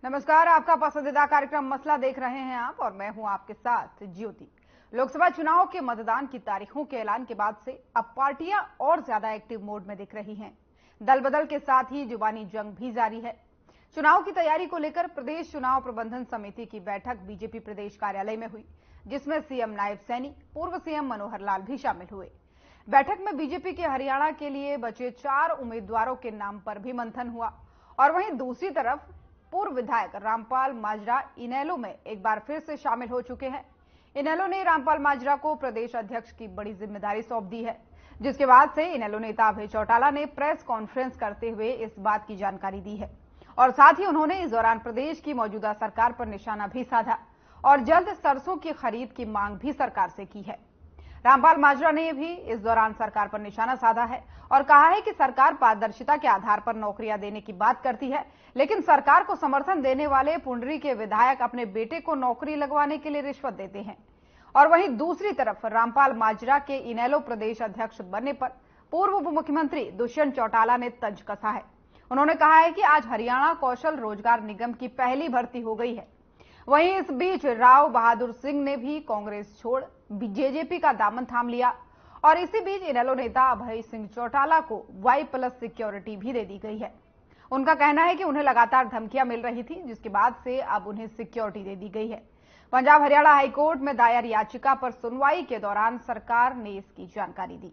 नमस्कार, आपका पसंदीदा कार्यक्रम मसला देख रहे हैं आप और मैं हूं आपके साथ ज्योति। लोकसभा चुनाव के मतदान की तारीखों के ऐलान के बाद से अब पार्टियां और ज्यादा एक्टिव मोड में दिख रही हैं। दल बदल के साथ ही जुबानी जंग भी जारी है। चुनाव की तैयारी को लेकर प्रदेश चुनाव प्रबंधन समिति की बैठक बीजेपी प्रदेश कार्यालय में हुई, जिसमें सीएम नायब सैनी, पूर्व सीएम मनोहर लाल भी शामिल हुए। बैठक में बीजेपी के हरियाणा के लिए बचे 4 उम्मीदवारों के नाम पर भी मंथन हुआ और वहीं दूसरी तरफ पूर्व विधायक रामपाल माजरा इनेलो में एक बार फिर से शामिल हो चुके हैं। इनेलो ने रामपाल माजरा को प्रदेश अध्यक्ष की बड़ी जिम्मेदारी सौंप दी है, जिसके बाद से इनेलो नेता अभय चौटाला ने प्रेस कॉन्फ्रेंस करते हुए इस बात की जानकारी दी है और साथ ही उन्होंने इस दौरान प्रदेश की मौजूदा सरकार पर निशाना भी साधा और जल्द सरसों की खरीद की मांग भी सरकार से की है। रामपाल माजरा ने भी इस दौरान सरकार पर निशाना साधा है और कहा है कि सरकार पारदर्शिता के आधार पर नौकरियां देने की बात करती है, लेकिन सरकार को समर्थन देने वाले पुंडरी के विधायक अपने बेटे को नौकरी लगवाने के लिए रिश्वत देते हैं। और वहीं दूसरी तरफ रामपाल माजरा के इनेलो प्रदेश अध्यक्ष बनने पर पूर्व उप मुख्यमंत्री दुष्यंत चौटाला ने तंज कसा है। उन्होंने कहा है कि आज हरियाणा कौशल रोजगार निगम की पहली भर्ती हो गई है। वहीं इस बीच राव बहादुर सिंह ने भी कांग्रेस छोड़ जेजेपी का दामन थाम लिया और इसी बीच इनेलो नेता अभय सिंह चौटाला को Y+ सिक्योरिटी भी दे दी गई है। उनका कहना है कि उन्हें लगातार धमकियां मिल रही थी, जिसके बाद से अब उन्हें सिक्योरिटी दे दी गई है। पंजाब हरियाणा हाईकोर्ट में दायर याचिका पर सुनवाई के दौरान सरकार ने इसकी जानकारी दी।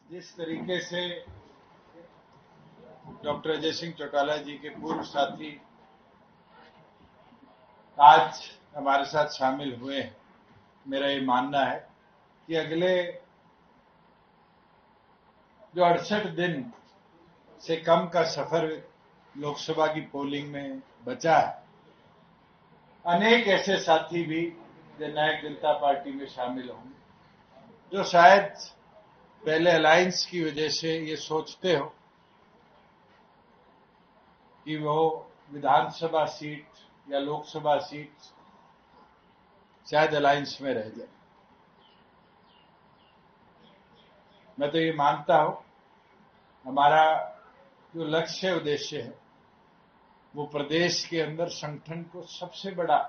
जिस तरीके से डॉक्टर अजय सिंह चौटाला जी के पूर्व साथी आज हमारे साथ शामिल हुए हैं, मेरा ये मानना है कि अगले जो 68 दिन से कम का सफर लोकसभा की पोलिंग में बचा है, अनेक ऐसे साथी भी जननायक जनता पार्टी में शामिल होंगे जो शायद पहले अलायंस की वजह से ये सोचते हो कि वो विधानसभा सीट या लोकसभा सीट शायद अलायंस में रह जाए। मैं तो ये मानता हूं हमारा जो लक्ष्य उद्देश्य है वो प्रदेश के अंदर संगठन को सबसे बड़ा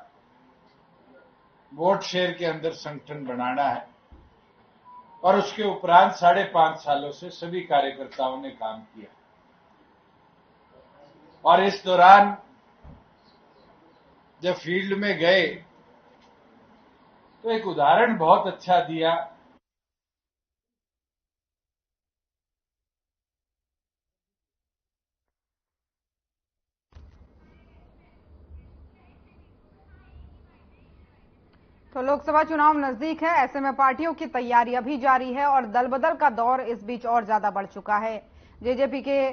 वोट शेयर के अंदर संगठन बनाना है और उसके उपरांत 5.5 सालों से सभी कार्यकर्ताओं ने काम किया और इस दौरान जब फील्ड में गए तो एक उदाहरण बहुत अच्छा दिया। तो लोकसभा चुनाव नजदीक है, ऐसे में पार्टियों की तैयारी अभी जारी है और दल बदल का दौर इस बीच और ज्यादा बढ़ चुका है। जेजेपी के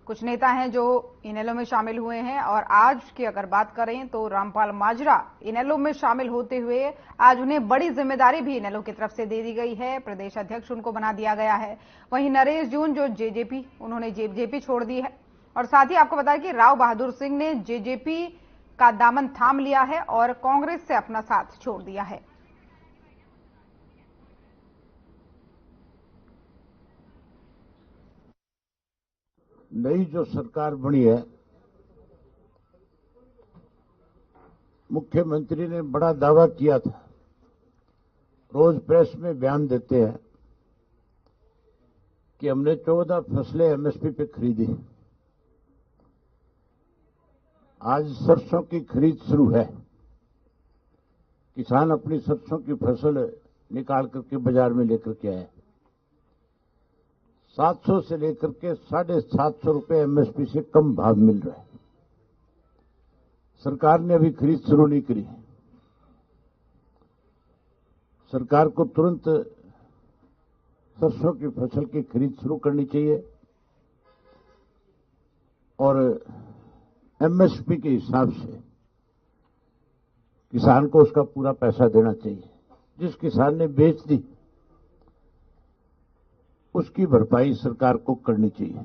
कुछ नेता हैं जो इनेलो में शामिल हुए हैं और आज की अगर बात करें तो रामपाल माजरा इनेलो में शामिल होते हुए आज उन्हें बड़ी जिम्मेदारी भी इनेलो की तरफ से दे दी गई है, प्रदेश अध्यक्ष उनको बना दिया गया है। वहीं नरेश जून जो जेजेपी, उन्होंने जेजेपी छोड़ दी है और साथ ही आपको बताया कि राव बहादुर सिंह ने जेजेपी का दामन थाम लिया है और कांग्रेस से अपना साथ छोड़ दिया है। नई जो सरकार बनी है, मुख्यमंत्री ने बड़ा दावा किया था, रोज प्रेस में बयान देते हैं कि हमने 14 फसलें एमएसपी पे खरीदी। आज सरसों की खरीद शुरू है। किसान अपनी सरसों की फसल निकाल करके बाजार में लेकर के आए। 700 से लेकर के 750 रुपए एमएसपी से कम भाव मिल रहा है। सरकार ने अभी खरीद शुरू नहीं करी। सरकार को तुरंत सरसों की फसल की खरीद शुरू करनी चाहिए और एमएसपी के हिसाब से किसान को उसका पूरा पैसा देना चाहिए। जिस किसान ने बेच दी उसकी भरपाई सरकार को करनी चाहिए।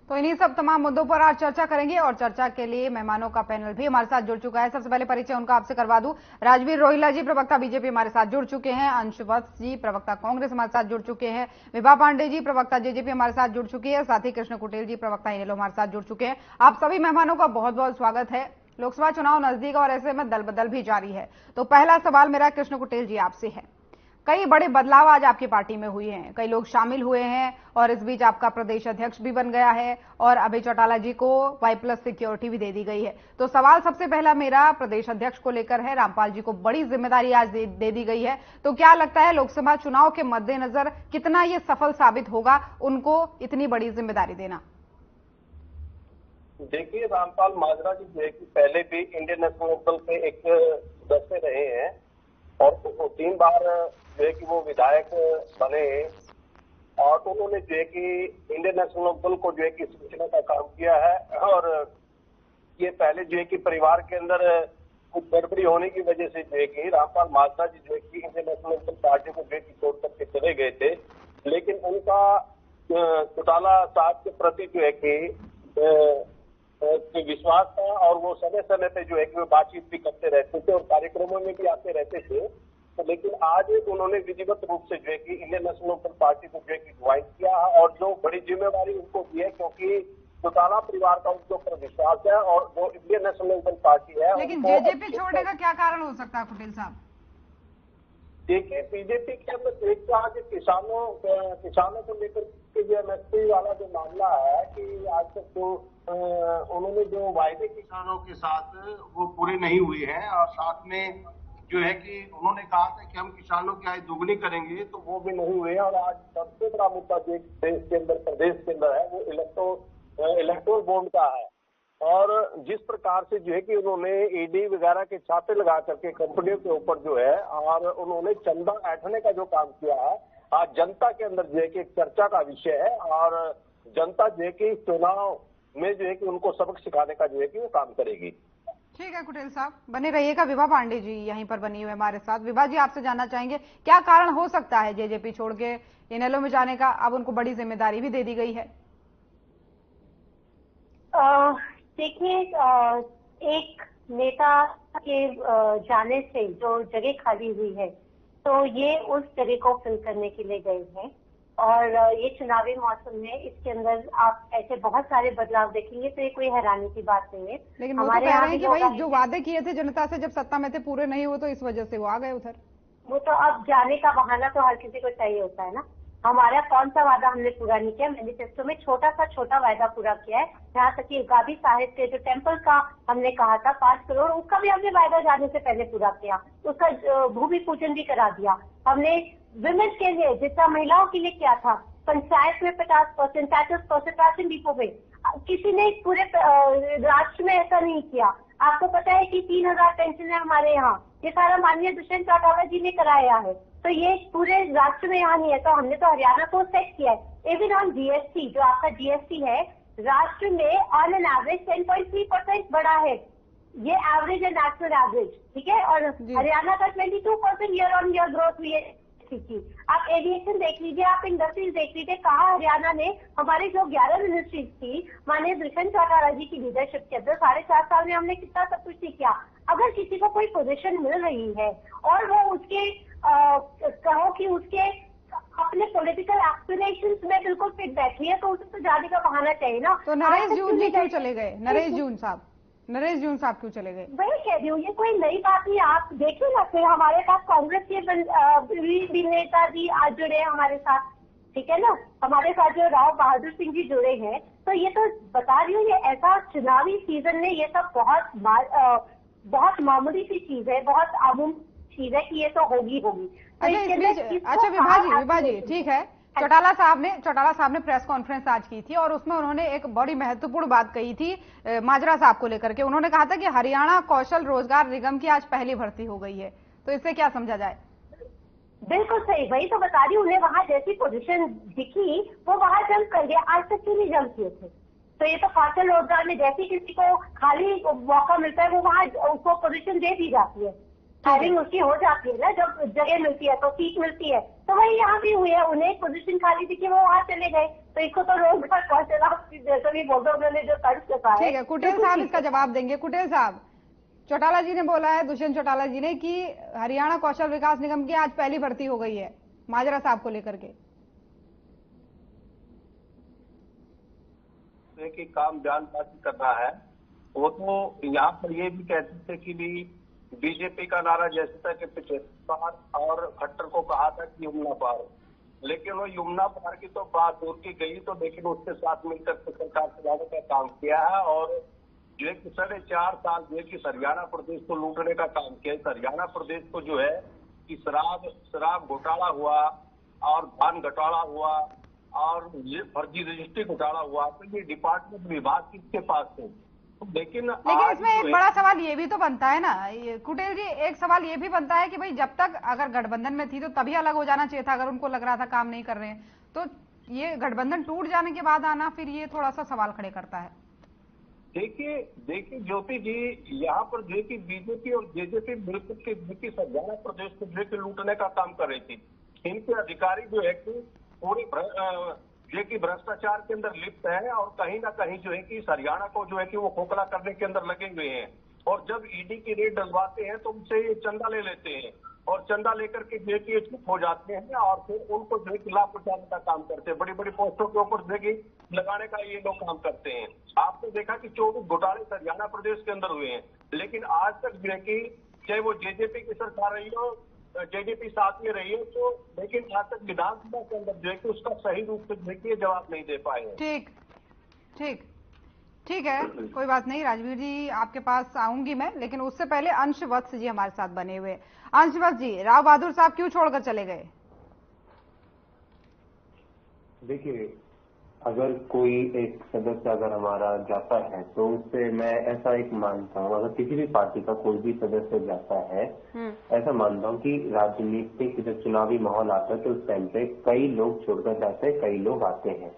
तो इन्हीं सब तमाम मुद्दों पर आज चर्चा करेंगे और चर्चा के लिए मेहमानों का पैनल भी हमारे साथ जुड़ चुका है। सबसे पहले परिचय उनका आपसे करवा दूं। राजवीर रोहिला जी, प्रवक्ता बीजेपी, हमारे साथ जुड़ चुके हैं। अंशु वत्स जी, प्रवक्ता कांग्रेस, हमारे साथ जुड़ चुके हैं। विभा पांडे जी, प्रवक्ता जेजेपी, हमारे साथ जुड़ चुकी है। साथ ही कृष्ण कुटेल जी, प्रवक्ता इनेलो, हमारे साथ जुड़ चुके हैं। आप सभी मेहमानों का बहुत बहुत स्वागत है। लोकसभा चुनाव नजदीक और ऐसे में दल बदल भी जारी है। तो पहला सवाल मेरा कृष्ण कुटेल जी आपसे है। कई बड़े बदलाव आज आपकी पार्टी में हुए हैं, कई लोग शामिल हुए हैं और इस बीच आपका प्रदेश अध्यक्ष भी बन गया है और अभय चौटाला जी को Y+ सिक्योरिटी भी दे दी गई है। तो सवाल सबसे पहला मेरा प्रदेश अध्यक्ष को लेकर है। रामपाल जी को बड़ी जिम्मेदारी आज दे दी गई है, तो क्या लगता है लोकसभा चुनाव के मद्देनजर कितना ये सफल साबित होगा उनको इतनी बड़ी जिम्मेदारी देना? देखिए, रामपाल माजरा जी जो है कि पहले भी इंडियन नेशनल लोकदल के एक सदस्य रहे हैं और 3 बार जो है कि वो विधायक बने और उन्होंने जो है कि इंडियन नेशनल लोकदल को जो है कि सूचना का काम किया है। और ये पहले जो है कि परिवार के अंदर कुछ गड़बड़ी होने की वजह से जो है कि रामपाल माजरा जी जो है कि इंडियन नेशनल लोकदल पार्टी को जो है कि छोड़ करके चले गए थे, लेकिन उनका चौटाला साहब के प्रति जो है कि विश्वास था और वो समय समय पे जो है कि वो बातचीत भी करते रहते थे और कार्यक्रमों में भी आते रहते थे। तो लेकिन आज उन्होंने विधिवत रूप से जो है कि इंडियन नेशनल लोकदल पार्टी को जो है कि ज्वाइन किया है और जो बड़ी जिम्मेवारी उनको दी है, क्योंकि चौटाला परिवार का उनके ऊपर विश्वास है और जो इंडियन नेशनल लोकदल पार्टी है। लेकिन जेजेपी छोड़ने का क्या कारण हो सकता है कुटेल साहब? देखिए, बीजेपी के अंदर एक तो आज किसानों को लेकर के जो MSP वाला जो मामला है कि आज तक तो उन्होंने जो वायदे किसानों के साथ वो पूरे नहीं हुए हैं और साथ में जो है कि उन्होंने कहा था कि हम किसानों की आय दोगुनी करेंगे, तो वो भी नहीं हुए। और आज सबसे बड़ा मुद्दा जो देश के अंदर प्रदेश के अंदर है वो इलेक्टोरल बॉन्ड का है। और जिस प्रकार से जो है कि उन्होंने ईडी वगैरह के छापे लगा करके कंपनियों के ऊपर जो है और उन्होंने चंदा ऐंठने का जो काम किया है, आज जनता के अंदर जो है कि एक चर्चा का विषय है और जनता जो है कि चुनाव में जो है कि उनको सबक सिखाने का जो है कि वो काम करेगी। ठीक है कुटेल साहब, बने रहिएगा। विभा पांडे जी यहीं पर बनी हुई हमारे साथ। विभा जी, आपसे जानना चाहेंगे क्या कारण हो सकता है जेजेपी छोड़ के इनेलो में जाने का? अब उनको बड़ी जिम्मेदारी भी दे दी गई है। देखिए, एक नेता के जाने से जो जगह खाली हुई है तो ये उस जगह को फिल करने के लिए गए हैं और ये चुनावी मौसम में इसके अंदर आप ऐसे बहुत सारे बदलाव देखेंगे तो ये कोई हैरानी की बात नहीं है। लेकिन वो तो कह रहे हैं कि भाई जो वादे किए थे जनता से जब सत्ता में थे पूरे नहीं हुए, तो इस वजह से वो आ गए उधर। वो तो अब जाने का बहाना तो हर किसी को चाहिए होता है ना। हमारा कौन सा वादा हमने पूरा नहीं किया? मैनिफेस्टो में छोटा वादा पूरा किया है। यहाँ तक कि गादी साहिब के जो टेम्पल का हमने कहा था 5 करोड़, उसका भी हमने वायदा जाने से पहले पूरा किया। उसका भूमि पूजन भी करा दिया हमने। विमेन के लिए जितना महिलाओं के लिए किया था, पंचायत में 50%, 35% राशन डिपो में, किसी ने पूरे राष्ट्र में ऐसा नहीं किया। आपको पता है कि 3000 पेंशन है हमारे यहाँ, ये सारा माननीय दुष्यंत चौटाला जी ने कराया है, तो ये पूरे राष्ट्र में यहाँ नहीं है। तो हमने तो हरियाणा को सेट किया है। इवन ऑन GST, जो आपका GST है, राष्ट्र में ऑन एन एवरेज 10.3% बढ़ा है। ये एवरेज है, नेशनल एवरेज, ठीक है। और हरियाणा का 22% ईयर ऑन ईयर ग्रोथ हुई है। आप एविएशन देख लीजिए, आप इंडस्ट्रीज देख लीजिए, कहा हरियाणा ने हमारे जो 11 मिनिस्ट्रीज थी माननीय दुष्यंत चौटाला जी की लीडरशिप के अंदर 4.5 साल में हमने कितना सब कुछ नहीं किया। अगर किसी को कोई पोजीशन मिल रही है और वो उसके कहो कि उसके अपने पॉलिटिकल एस्पिरेशंस में बिल्कुल फिट बैठी है, तो उसे तो जाने का बहाना चाहिए ना। तो नरेश जून जी क्यों चले गए? नरेश जून साहब क्यों चले गए? वही कह रही हूँ, ये कोई नई बात नहीं। आप देखिए ना, फिर हमारे पास कांग्रेस के नेता जी आज जुड़े हैं हमारे साथ, ठीक है ना। हमारे साथ जो राव बहादुर सिंह जी जुड़े हैं, तो ये तो बता रही हूँ, ये ऐसा चुनावी सीजन में ये सब बहुत मामूली सी चीज है, बहुत आम चीज है कि ये तो होगी। अच्छा विभा जी ठीक है। चौटाला साहब ने प्रेस कॉन्फ्रेंस आज की थी और उसमें उन्होंने एक बड़ी महत्वपूर्ण बात कही थी माजरा साहब को लेकर के। उन्होंने कहा था कि हरियाणा कौशल रोजगार निगम की आज पहली भर्ती हो गई है, तो इससे क्या समझा जाए? बिल्कुल सही, वही तो बता रही हूँ। उन्हें वहां जैसी पोजीशन दिखी वो वहां जंप कर गया, आज तक क्यों नहीं जंप किए थे? तो ये तो कौशल रोजगार में जैसे किसी को खाली मौका मिलता है वो वहां उसको पोजीशन दे दी जाती है। हायरिंग उसकी हो जाती है ना, जब जगह मिलती है तो सीट मिलती है। तो वही यहाँ भी हुई है, उन्हें एक पोजीशन खाली थी कि वो वहाँ चले गए, तो इसको तो रोजगार कौशल जैसे भी बोल दो, उन्होंने जो तर्ज कसा है। ठीक है, कुटेल साहब इसका जवाब देंगे। कुटेल साहब, चौटाला जी ने बोला है, दुष्यंत चौटाला जी ने, कि हरियाणा कौशल विकास निगम की आज पहली भर्ती हो गई है माजरा साहब को लेकर के। कि काम बयानबाजी कर रहा है, वो तो यहाँ पर ये भी कहते थे कि भी बीजेपी का नारा जैसे था कि 75 पार, और खट्टर को कहा था कि यमुना पार, लेकिन वो यमुना पार की तो बात दूर की गई, तो लेकिन उसके साथ मिलकर सरकार चलाने का काम किया है, और जो है कि 4.5 साल जो है कि हरियाणा प्रदेश को लूटने का काम किया है। हरियाणा प्रदेश को जो है कि शराब घोटाला हुआ और धान घोटाला हुआ और ये फर्जी रजिस्ट्री घोटाला हुआ, तो ये डिपार्टमेंट विभाग किसके पास है? लेकिन इसमें एक बड़ा सवाल ये भी तो बनता है ना कुटेल जी, एक सवाल ये भी बनता है कि भाई जब तक अगर गठबंधन में थी तो तभी अलग हो जाना चाहिए था, अगर उनको लग रहा था काम नहीं कर रहे हैं, तो ये गठबंधन टूट जाने के बाद आना, फिर ये थोड़ा सा सवाल खड़े करता है। देखिए ज्योति जी, यहाँ पर जो कि बीजेपी और जेजेपी मिलकर के हरियाणा प्रदेश को जो कि लूटने का काम कर रही थी। इनके अधिकारी जो है कि पूरी जो कि भ्रष्टाचार के अंदर लिप्त है, और कहीं ना कहीं जो है कि हरियाणा को जो है कि वो खोखला करने के अंदर लगे हुए हैं। और जब ईडी की रेड डलवाते हैं तो उनसे ये चंदा ले लेते हैं, और चंदा लेकर के जो है कि चुप हो जाते हैं, और फिर उनको जो है कि लाभ पहुंचाने का काम करते हैं। बड़ी बड़ी पोस्टों के ऊपर जो है कि लगाने का ये लोग काम करते हैं। आपने देखा कि 24 घोटाले हरियाणा प्रदेश के अंदर हुए हैं, लेकिन आज तक जो है कि चाहे वो जेजेपी की सरकार रही हो, जेजेपी साथ में रही है, तो लेकिन आज तक विधानसभा के अंदर जो है कि उसका सही रूप से देखिए जवाब नहीं दे पाए हैं। ठीक है, कोई बात नहीं। राजवीर जी आपके पास आऊंगी मैं, लेकिन उससे पहले अंश वत्स जी हमारे साथ बने हुए। अंश वत्स जी, राव बहादुर साहब क्यों छोड़कर चले गए? देखिए, अगर कोई एक सदस्य अगर हमारा जाता है तो उससे मैं ऐसा एक मानता हूँ, अगर किसी भी पार्टी का कोई भी सदस्य जाता है, ऐसा मानता हूँ कि राजनीतिक जब चुनावी माहौल आता है तो उस टाइम पे कई लोग छोड़कर जाते हैं, कई लोग आते हैं,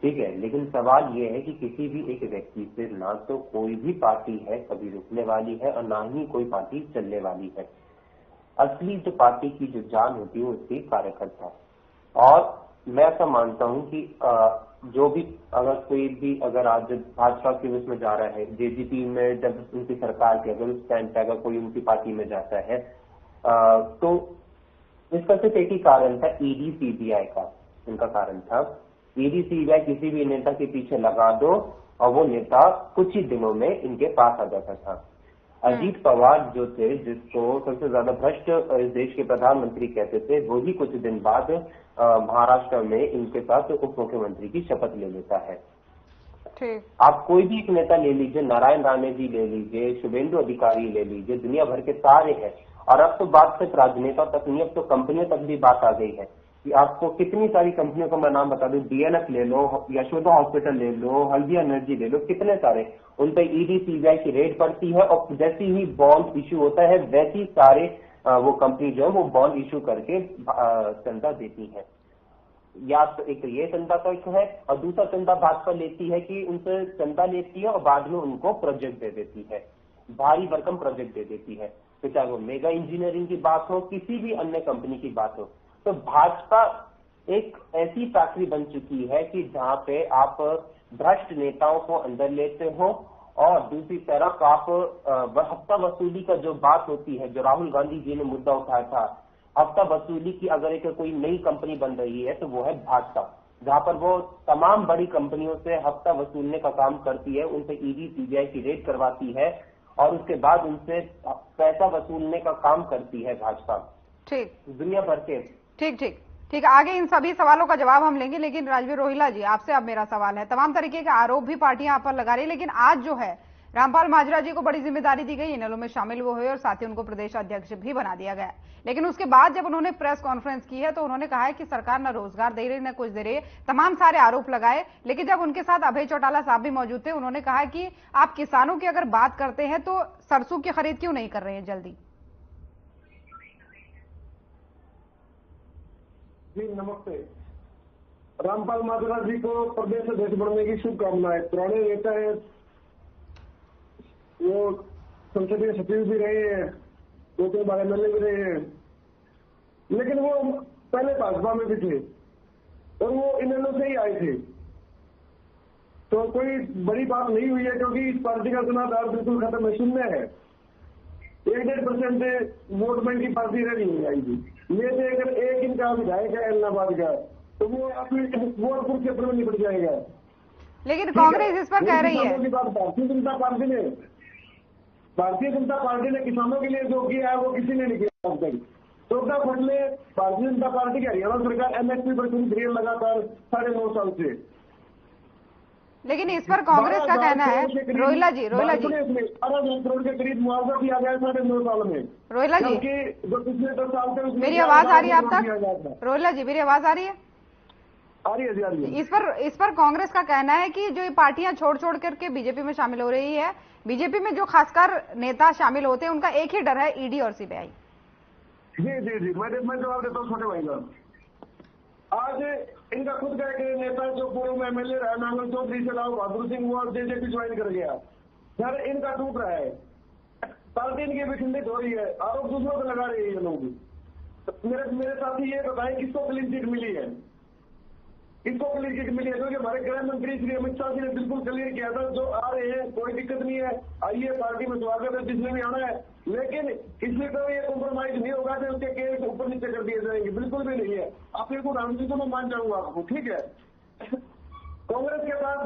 ठीक है। लेकिन सवाल ये है कि किसी भी एक व्यक्ति से ना तो कोई भी पार्टी है कभी रुकने वाली है और ना ही कोई पार्टी चलने वाली है। असली जो पार्टी की जो जान होती है वो उसकी कार्यकर्ता। और मैं ऐसा मानता हूं कि जो भी अगर कोई भी अगर आज भाजपा के उसमें जा रहा है, जेजेपी में जब उनकी सरकार के अगर उस टाइम पे अगर कोई उनकी पार्टी में जाता है तो इसका सिर्फ एक ही कारण था, ईडी सीबीआई का इनका कारण था। ईडी सीबीआई किसी भी नेता के पीछे लगा दो और वो नेता कुछ ही दिनों में इनके पास आ जाता था। अजीत पवार जो थे, जिसको सबसे ज्यादा भ्रष्ट इस देश के प्रधानमंत्री कहते थे, वो ही कुछ दिन बाद महाराष्ट्र में इनके साथ उप मुख्यमंत्री की शपथ ले लेता है। आप कोई भी एक नेता ले लीजिए, नारायण राणे जी ले लीजिए, शुभेंदु अधिकारी ले लीजिए, दुनिया भर के सारे हैं। और अब तो बात सिर्फ राजनेता तक नहीं, अब तो कंपनियों तक भी बात आ गई है कि आपको कितनी सारी कंपनियों का मैं नाम बता दूं, डीएनएफ ले लो, यशोदा हॉस्पिटल ले लो, हल्दिया एनर्जी ले लो, कितने सारे, उन पर ईडी सीबीआई की रेड पड़ती है और जैसे ही बॉन्ड इश्यू होता है वैसे ही सारे वो कंपनी जो है वो बॉन्ड इश्यू करके चंदा देती है। या तो एक ये चंदा का एक है, और दूसरा चंदा भाजपा लेती है कि उनसे चंदा लेती है और बाद में उनको प्रोजेक्ट दे देती है, भारी भरकम प्रोजेक्ट दे देती है। तो चाहे वो मेगा इंजीनियरिंग की बात हो, किसी भी अन्य कंपनी की बात हो, तो भाजपा एक ऐसी फैक्ट्री बन चुकी है कि जहां पे आप भ्रष्ट नेताओं को अंदर लेते हो और दूसरी तरफ आप हफ्ता वसूली का जो बात होती है, जो राहुल गांधी जी ने मुद्दा उठाया था, हफ्ता वसूली की अगर एक कोई नई कंपनी बन रही है तो वो है भाजपा, जहां पर वो तमाम बड़ी कंपनियों से हफ्ता वसूलने का काम करती है, उनसे ईडी सीबीआई की रेड करवाती है और उसके बाद उनसे पैसा वसूलने का काम करती है भाजपा। ठीक, दुनिया भर के ठीक, आगे इन सभी सवालों का जवाब हम लेंगे, लेकिन राजवीर रोहिला जी आपसे अब मेरा सवाल है। तमाम तरीके के आरोप भी पार्टियां आप पर लगा रही है, लेकिन आज जो है रामपाल माजरा जी को बड़ी जिम्मेदारी दी गई, इनेलो में शामिल वो हुए और साथ ही उनको प्रदेश अध्यक्ष भी बना दिया गया। लेकिन उसके बाद जब उन्होंने प्रेस कॉन्फ्रेंस की है तो उन्होंने कहा है कि सरकार न रोजगार दे रही न कुछ दे रही है, तमाम सारे आरोप लगाए। लेकिन जब उनके साथ अभय चौटाला साहब भी मौजूद थे, उन्होंने कहा कि आप किसानों की अगर बात करते हैं तो सरसों की खरीद क्यों नहीं कर रहे हैं जल्दी? जी नमस्ते। रामपाल माजरा जी को प्रदेश अध्यक्ष बनने की शुभकामनाएं। पुराने नेता हैं, वो संसदीय सचिव भी रहे हैं 2-3 बार एमएलए भी रहे हैं, लेकिन वो पहले भाजपा में भी थे और वो इनेलो से ही आए थे। तो कोई बड़ी बात नहीं हुई है, क्योंकि इस पार्टी का चुनाव बिल्कुल खत्म है, शून्य है। 1-1.5% वोट बैंक की पार्टी रह नहीं आएगी। ये अगर एक इनका विधायक है इलाहाबाद का, तो वो अपने वोटपुर क्षेत्र में निपट जाएगा। लेकिन कांग्रेस इस पर कह रही है, भारतीय जनता पार्टी ने किसानों के लिए जो किया है वो किसी ने नहीं किया आज तक। 14 फसले भारतीय जनता पार्टी की हरियाणा सरकार एमएसपी पर सुन रही है लगातार 9.5 साल से। लेकिन इस पर कांग्रेस का कहना है, रोहिला जी 12 लाख करोड़ के करीब मुआवजा दिया गया 9.5 साल में। रोहिला जी, जो पिछले 10 साल से मेरी आवाज आ रही है आप तक? रोहिला जी, मेरी आवाज आ रही है? आ रही है। इस पर कांग्रेस का कहना है कि जो ये पार्टियां छोड़ करके बीजेपी में शामिल हो रही है, बीजेपी में जो खासकर नेता शामिल होते हैं उनका एक ही डर है, ईडी और सीबीआई। जी मैं जवाब देता हूँ छोटे भाई का। आज इनका खुद का एक नेता जो पूर्व में एमएलए रहा नांगल चौधरी से राव बहादुर सिंह, वो जेजेपी ज्वाइन कर गया। घर इनका टूट रहा है, पार्टी इनकी विखंडित हो रही है, आरोप दूसरों पर लगा रहे हैं ये लोग। मेरे साथी ये बताएं किसको क्लीन चिट मिली है? इनको क्लियर चिट मिली है, क्योंकि हमारे गृह मंत्री श्री अमित शाह जी ने बिल्कुल क्लियर किया था, जो आ रहे हैं कोई दिक्कत नहीं है, आइए पार्टी में स्वागत है जिसने भी आना है, लेकिन इसमें तो ये कॉम्प्रोमाइज नहीं होगा कि उनके केस ऊपर नीचे कर दिए जाएंगे, बिल्कुल भी नहीं है। आप एक उदाहरण तो मैं मान जाऊंगा आपको, ठीक है। कांग्रेस के पास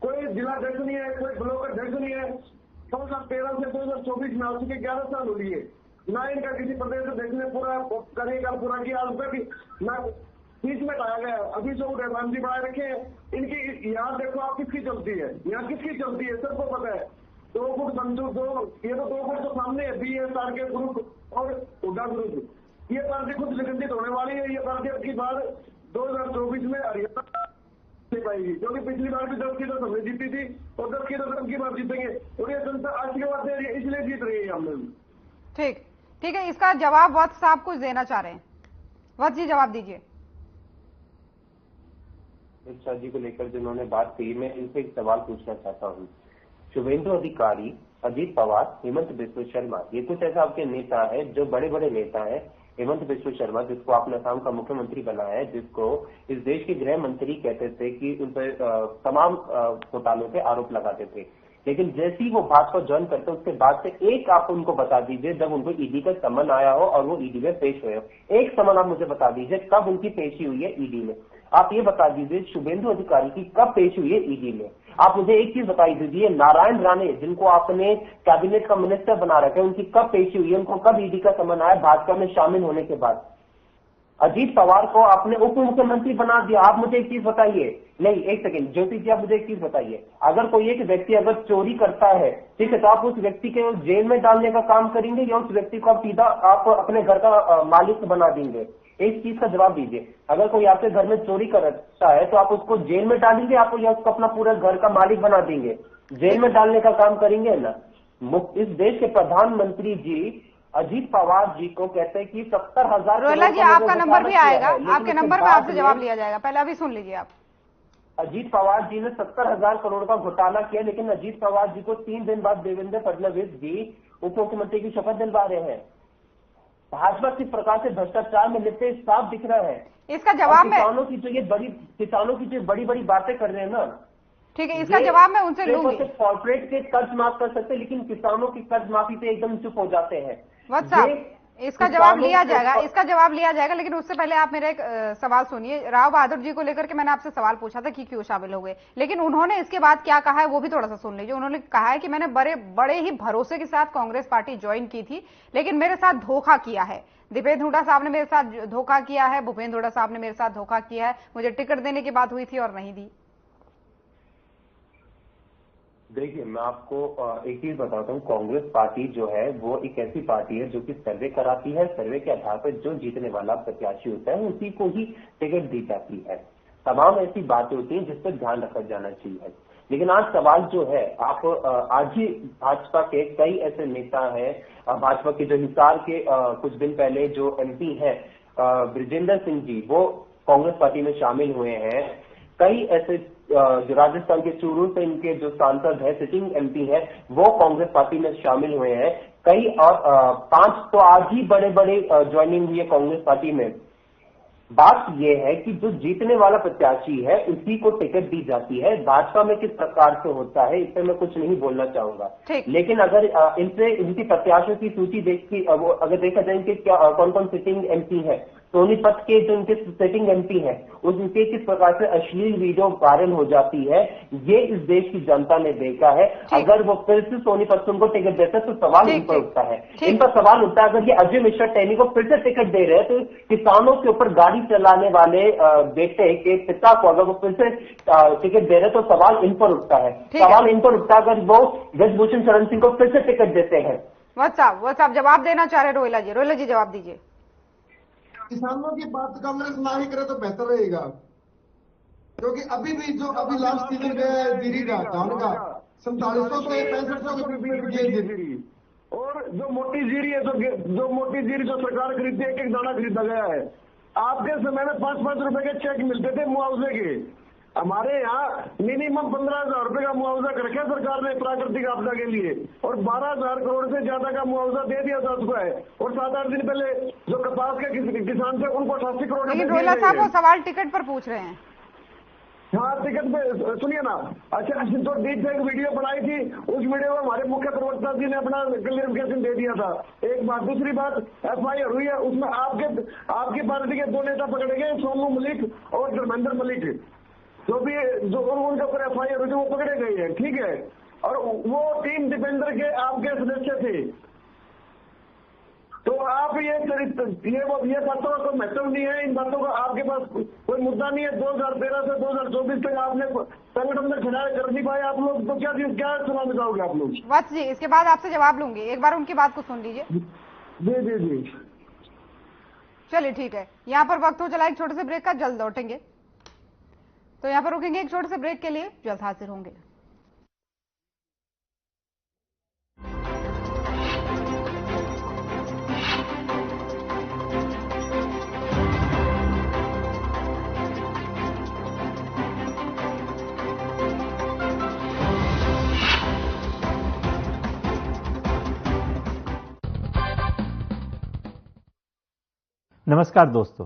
कोई जिला अध्यक्ष नहीं है, कोई ब्लॉक अध्यक्ष नहीं है। 2013 से 2024 में आ चुके 11 साल हो लिए, ना इनका किसी प्रदेश अध्यक्ष ने पूरा कार्यकाल पूरा किया, आज तक ना बीच में लाया गया। अभी जो रहमान जी बनाए रखे हैं, इनकी यहाँ देखो आप किसकी चलती है, यहाँ किसकी चलती है सबको पता है। 2 फुट बंदूक, ये तो 2 फुट तो सामने है, बीएसआर के ग्रुप और हुड्डा ग्रुप। ये पार्टी खुद विखंडित होने वाली है। ये पार्टी अब की बार 2024 में हरियाणा नहीं पाएगी, क्योंकि पिछली बार भी 10 की 10 हमने जीती थी और 10 की 10 अब की बार जीतेंगे, और ये जनता आशीर्वाद दे रही है, इसलिए जीत रही है हम लोग। ठीक है, इसका जवाब वत्स साहब कुछ देना चाह रहे हैं। वत्स जी जवाब दीजिए। अमित शाह जी को लेकर जिन्होंने बात कही, मैं इनसे एक सवाल पूछना चाहता हूँ। शुभेंदु अधिकारी, अजीत पवार, हेमंत बिस्व शर्मा, ये कुछ ऐसा आपके नेता है जो बड़े बड़े नेता है। हेमंत बिस्व शर्मा, जिसको आपने असम का मुख्यमंत्री बनाया है, जिसको इस देश के गृह मंत्री कहते थे, कि उन पर तमाम घोटालों के आरोप लगाते थे, लेकिन जैसे ही वो भाजपा ज्वाइन करते उसके बाद से एक आप उनको बता दीजिए जब उनको ईडी का समन आया हो और वो ईडी में पेश हुए हो। एक समन आप मुझे बता दीजिए कब उनकी पेशी हुई है ईडी में। आप ये बता दीजिए शुभेंदु अधिकारी की कब पेश हुई है ईडी में। आप मुझे एक चीज बताई दीजिए, नारायण राणे जिनको आपने कैबिनेट का मिनिस्टर बना रखा है, उनकी कब पेशी हुई है, उनको कब ईडी का समन आया भाजपा में शामिल होने के बाद। अजीत पवार को आपने उप मुख्यमंत्री बना दिया। आप मुझे एक चीज बताइए, नहीं एक सेकंड ज्योति जी, आप मुझे एक चीज बताइए, अगर कोई एक व्यक्ति अगर चोरी करता है, ठीक है, तो आप उस व्यक्ति के जेल में डालने का काम करेंगे या उस व्यक्ति को आप सीधा आप अपने घर का मालिक बना देंगे? एक चीज का जवाब दीजिए। अगर कोई आपके घर में चोरी करता है तो आप उसको जेल में डालेंगे आप, या उसको अपना पूरा घर का मालिक बना देंगे? जेल में डालने का काम करेंगे ना। इस देश के प्रधानमंत्री जी अजीत पवार जी को कहते हैं कि 70,000। रोहिला जी आपका नंबर भी आएगा, आपके नंबर में आपसे जवाब लिया जाएगा, पहले अभी सुन लीजिए आप। अजीत पवार जी ने 70,000 करोड़ का घोटाला किया, लेकिन अजीत पवार जी को 3 दिन बाद देवेंद्र फडणवीस जी उप मुख्यमंत्री की शपथ दिलवा रहे हैं। भाजपा किस प्रकार से भ्रष्टाचार में लिप्त साफ दिख रहा है। इसका जवाब में किसानों की जो बड़ी बड़ी बातें कर रहे हैं ना, ठीक है, इसका जवाब मैं उनसे लूंगी। कॉर्पोरेट के कर्ज माफ कर सकते हैं, लेकिन किसानों की कर्ज माफी पे एकदम चुप हो जाते हैं। वत्स साहब इसका जवाब लिया जाएगा, लेकिन उससे पहले आप मेरा एक सवाल सुनिए। राव बहादुर जी को लेकर के मैंने आपसे सवाल पूछा था कि क्यों शामिल हो गए, लेकिन उन्होंने इसके बाद क्या कहा है वो भी थोड़ा सा सुन लीजिए। उन्होंने कहा है कि मैंने बड़े ही भरोसे के साथ कांग्रेस पार्टी ज्वाइन की थी, लेकिन मेरे साथ धोखा किया है। दीपेंद्र हुड्डा साहब ने मेरे साथ धोखा किया है, भूपेंद्र हुड्डा साहब ने मेरे साथ धोखा किया है, मुझे टिकट देने की बात हुई थी और नहीं दी। देखिए, मैं आपको एक चीज बताता हूँ, कांग्रेस पार्टी जो है वो एक ऐसी पार्टी है जो कि सर्वे कराती है, सर्वे के आधार पर जो जीतने वाला प्रत्याशी होता है उसी को ही टिकट दी जाती है। तमाम ऐसी बातें होती हैं जिस पर ध्यान रखा जाना चाहिए। लेकिन आज सवाल जो है, आप आज ही भाजपा के कई ऐसे नेता हैं, भाजपा के जो हिसार के कुछ दिन पहले जो एमपी हैं ब्रिजेंद्र सिंह जी, वो कांग्रेस पार्टी में शामिल हुए हैं। कई ऐसे जो राजस्थान के चूरू से इनके जो सांसद है, सिटिंग एमपी है, वो कांग्रेस पार्टी में शामिल हुए हैं। कई और 5 तो आज ही बड़े बड़े ज्वाइनिंग हुई है कांग्रेस पार्टी में। बात यह है कि जो जीतने वाला प्रत्याशी है उसी को टिकट दी जाती है। भाजपा में किस प्रकार से होता है इस पर मैं कुछ नहीं बोलना चाहूंगा, लेकिन अगर इनसे इनकी प्रत्याशियों की सूची अगर देखा जाए इनके क्या कौन कौन सिटिंग एमपी है, सोनीपत के जो इनके सिटिंग एमपी है उनके किस प्रकार से अश्लील वीडियो वायरल हो जाती है, ये इस देश की जनता ने देखा है। अगर वो फिर से सोनीपत से उनको टिकट देते हैं तो सवाल इन पर उठता है। इन पर सवाल उठता है अगर ये अजय मिश्रा टेनी को फिर से टिकट दे रहे हैं तो किसानों के ऊपर गाड़ी चलाने वाले बेटे के पिता को अगर वो फिर से टिकट दे रहे हैं तो सवाल इन पर उठता है। सवाल इन पर उठता है अगर वो ब्रजभूषण शरण सिंह को फिर से टिकट देते हैं। वो साहब जवाब देना चाह रहे रोहिला जी जवाब दीजिए। किसानों की बात कांग्रेस ना ही करे तो बेहतर रहेगा, क्योंकि अभी भी जो अभी लास्ट सीजन गया है जीरी का धान का 4700 से 6500 के बीच जीरी, और जो मोटी जीरी है जो मोटी जीरी जो सरकार खरीदती है, एक दाना खरीदा गया है। आपके समय में 5-5 रुपए के चेक मिलते थे मुआवजे के, हमारे यहाँ मिनिमम 15,000 रुपए का मुआवजा कर रखा है सरकार ने प्राकृतिक आपदा के लिए, और 12,000 करोड़ से ज्यादा का मुआवजा दे दिया जा चुका है। और 7-8 दिन पहले जो कपास के किसान थे उनको 88 करोड़। लेकिन रोहिला साहब वो सवाल टिकट पर पूछ रहे हैं। हाँ, टिकट पे सुनिए ना। अच्छा, जो डीप फेक वीडियो बनाई थी उस वीडियो में हमारे मुख्य प्रवक्ता जी ने अपना क्लियरिफिकेशन दे दिया था। एक बात, दूसरी बात, FIR हुई है उसमें आपकी पार्टी के 2 नेता पकड़े गए, सोनू मलिक और धर्मेंद्र मलिक, जो उनके ऊपर FIR हुई थी वो पकड़े गए हैं, ठीक है। और वो टीम दीपेंद्र के आपके सदस्य थे। तो आप ये बातों का कोई महत्व नहीं है, इन बातों का आपके पास कोई मुद्दा नहीं है। 2013 से 2024 तक आपने संगठन में खड़ा कर नहीं पाए आप लोग, तो क्या सुनाना चाहोगे आप लोग? वत्स जी, इसके बाद आपसे जवाब लूंगी, एक बार उनकी बात को सुन लीजिए। जी। चलिए ठीक है, यहाँ पर वक्त हो चला एक छोटे से ब्रेक का, जल्द लौटेंगे। तो यहाँ पर रुकेंगे एक छोटे से ब्रेक के लिए, जल्द हाजिर होंगे। नमस्कार दोस्तों,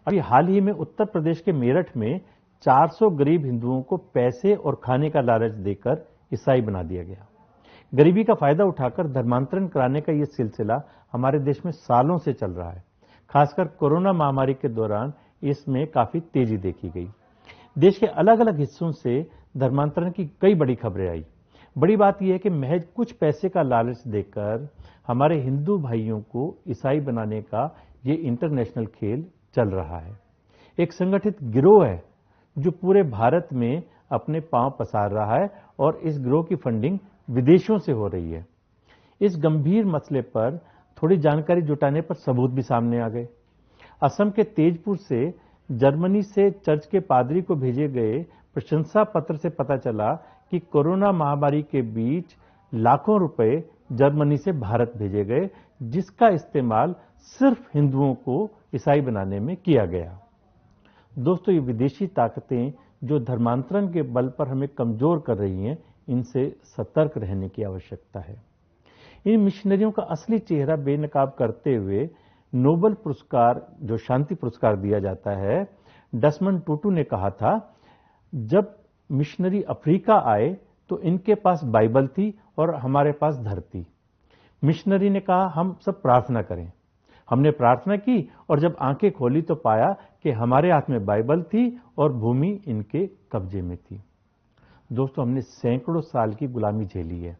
अभी हाल ही में उत्तर प्रदेश के मेरठ में 400 गरीब हिंदुओं को पैसे और खाने का लालच देकर ईसाई बना दिया गया। गरीबी का फायदा उठाकर धर्मांतरण कराने का यह सिलसिला हमारे देश में सालों से चल रहा है। खासकर कोरोना महामारी के दौरान इसमें काफी तेजी देखी गई। देश के अलग अलग हिस्सों से धर्मांतरण की कई बड़ी खबरें आई। बड़ी बात यह है कि महज कुछ पैसे का लालच देकर हमारे हिंदू भाइयों को ईसाई बनाने का ये इंटरनेशनल खेल चल रहा है। एक संगठित गिरोह है जो पूरे भारत में अपने पांव पसार रहा है और इस गिरोह की फंडिंग विदेशों से हो रही है। इस गंभीर मसले पर थोड़ी जानकारी जुटाने पर सबूत भी सामने आ गए। असम के तेजपुर से जर्मनी से चर्च के पादरी को भेजे गए प्रशंसा पत्र से पता चला कि कोरोना महामारी के बीच लाखों रुपए जर्मनी से भारत भेजे गए, जिसका इस्तेमाल सिर्फ हिंदुओं को ईसाई बनाने में किया गया। दोस्तों, ये विदेशी ताकतें जो धर्मांतरण के बल पर हमें कमजोर कर रही हैं, इनसे सतर्क रहने की आवश्यकता है। इन मिशनरियों का असली चेहरा बेनकाब करते हुए नोबेल पुरस्कार, जो शांति पुरस्कार दिया जाता है, डसमंड टूटू ने कहा था, जब मिशनरी अफ्रीका आए तो इनके पास बाइबल थी और हमारे पास धरती। मिशनरी ने कहा, हम सब प्रार्थना करें। हमने प्रार्थना की और जब आंखें खोली तो पाया कि हमारे हाथ में बाइबल थी और भूमि इनके कब्जे में थी। दोस्तों, हमने सैकड़ों साल की गुलामी झेली है,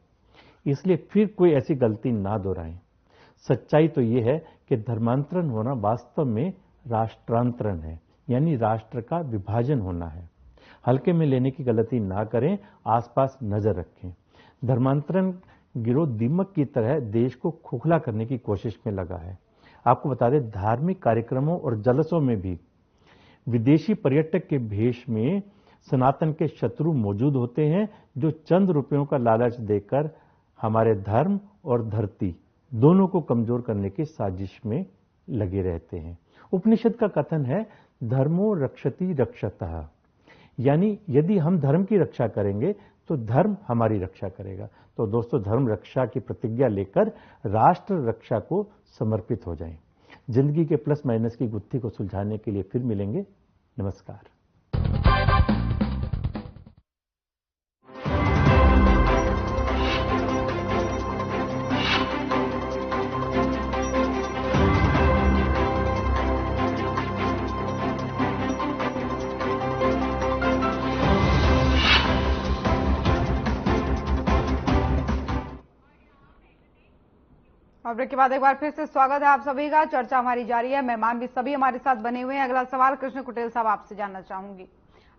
इसलिए फिर कोई ऐसी गलती ना दोहराएं। सच्चाई तो यह है कि धर्मांतरण होना वास्तव में राष्ट्रांतरण है, यानी राष्ट्र का विभाजन होना है। हल्के में लेने की गलती ना करें, आसपास नजर रखें। धर्मांतरण गिरोह दीमक की तरह देश को खोखला करने की कोशिश में लगा है। आपको बता दें, धार्मिक कार्यक्रमों और जलसों में भी विदेशी पर्यटक के भेष में सनातन के शत्रु मौजूद होते हैं, जो चंद रुपयों का लालच देकर हमारे धर्म और धरती दोनों को कमजोर करने की साजिश में लगे रहते हैं। उपनिषद का कथन है, धर्मो रक्षति रक्षतः, यानी यदि हम धर्म की रक्षा करेंगे तो धर्म हमारी रक्षा करेगा। तो दोस्तों, धर्म रक्षा की प्रतिज्ञा लेकर राष्ट्र रक्षा को समर्पित हो जाएं। जिंदगी के प्लस माइनस की गुत्थी को सुलझाने के लिए फिर मिलेंगे। नमस्कार। और ब्रेक के बाद एक बार फिर से स्वागत है आप सभी का। चर्चा हमारी जारी है, मेहमान भी सभी हमारे साथ बने हुए हैं। अगला सवाल कृष्ण कुटेल साहब आपसे जानना चाहूंगी।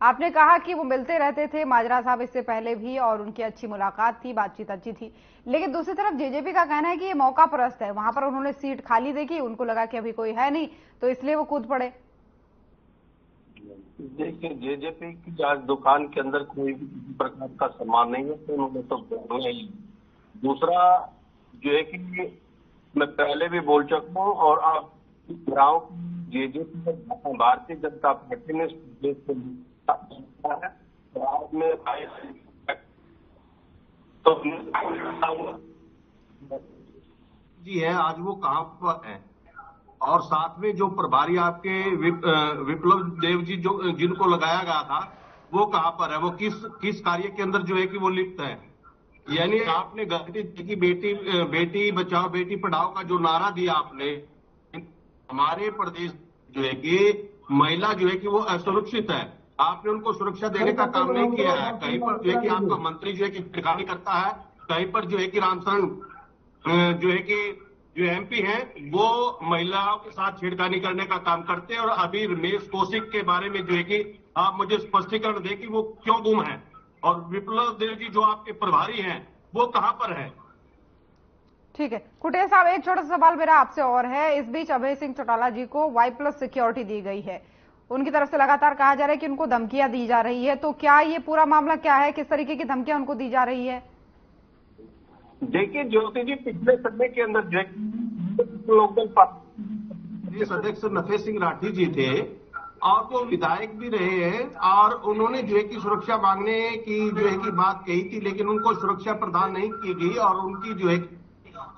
आपने कहा कि वो मिलते रहते थे माजरा साहब इससे पहले भी और उनकी अच्छी मुलाकात थी, बातचीत अच्छी थी, लेकिन दूसरी तरफ जेजेपी का कहना है कि ये मौका परस्त है। वहां पर उन्होंने सीट खाली देखी, उनको लगा कि अभी कोई है नहीं, तो इसलिए वो कूद पड़े। देखिए, जेजेपी की आज दुकान के अंदर कोई भी प्रकार का सामान नहीं है, तो उन्होंने तो नहीं। दूसरा जो है कि मैं पहले भी बोल चुका हूँ और आप जेजेपी भारतीय जनता पार्टी ने बाद में तो जी है, आज वो कहाँ पर है और साथ में जो प्रभारी आपके विप्लव देव जी जो जिनको लगाया गया था वो कहाँ पर है, वो किस कार्य के अंदर जो है कि वो लिप्त है। यानी आपने गलती की बेटी बचाओ बेटी पढ़ाओ का जो नारा दिया आपने, हमारे प्रदेश जो है कि महिला जो है कि वो असुरक्षित है, आपने उनको सुरक्षा देने का काम नहीं किया है। कहीं पर जो है कि आपका मंत्री जो है कि छेड़खानी करता है, कहीं पर जो है कि रामशरण जो है कि जो एमपी हैं वो महिलाओं के साथ छेड़खानी करने का काम करते हैं। और अभी रमेश कौशिक के बारे में जो है कि आप मुझे स्पष्टीकरण दें कि वो क्यों गुम है और विप्लव देव जी जो आपके प्रभारी हैं वो कहां पर है। ठीक है कुटेल साहब, एक छोटा सा सवाल मेरा आपसे और है। इस बीच अभय सिंह चौटाला जी को Y+ सिक्योरिटी दी गई है, उनकी तरफ से लगातार कहा जा रहा है कि उनको धमकियां दी जा रही है, तो क्या ये पूरा मामला क्या है, किस तरीके की धमकियां उनको दी जा रही है? देखिए ज्योति जी, पिछले समय के अंदर लोकदल पार्टी अध्यक्ष नफे सिंह राठी जी थे और वो विधायक भी रहे हैं और उन्होंने जो है कि सुरक्षा मांगने की जो है कि बात कही थी, लेकिन उनको सुरक्षा प्रदान नहीं की गई और उनकी जो है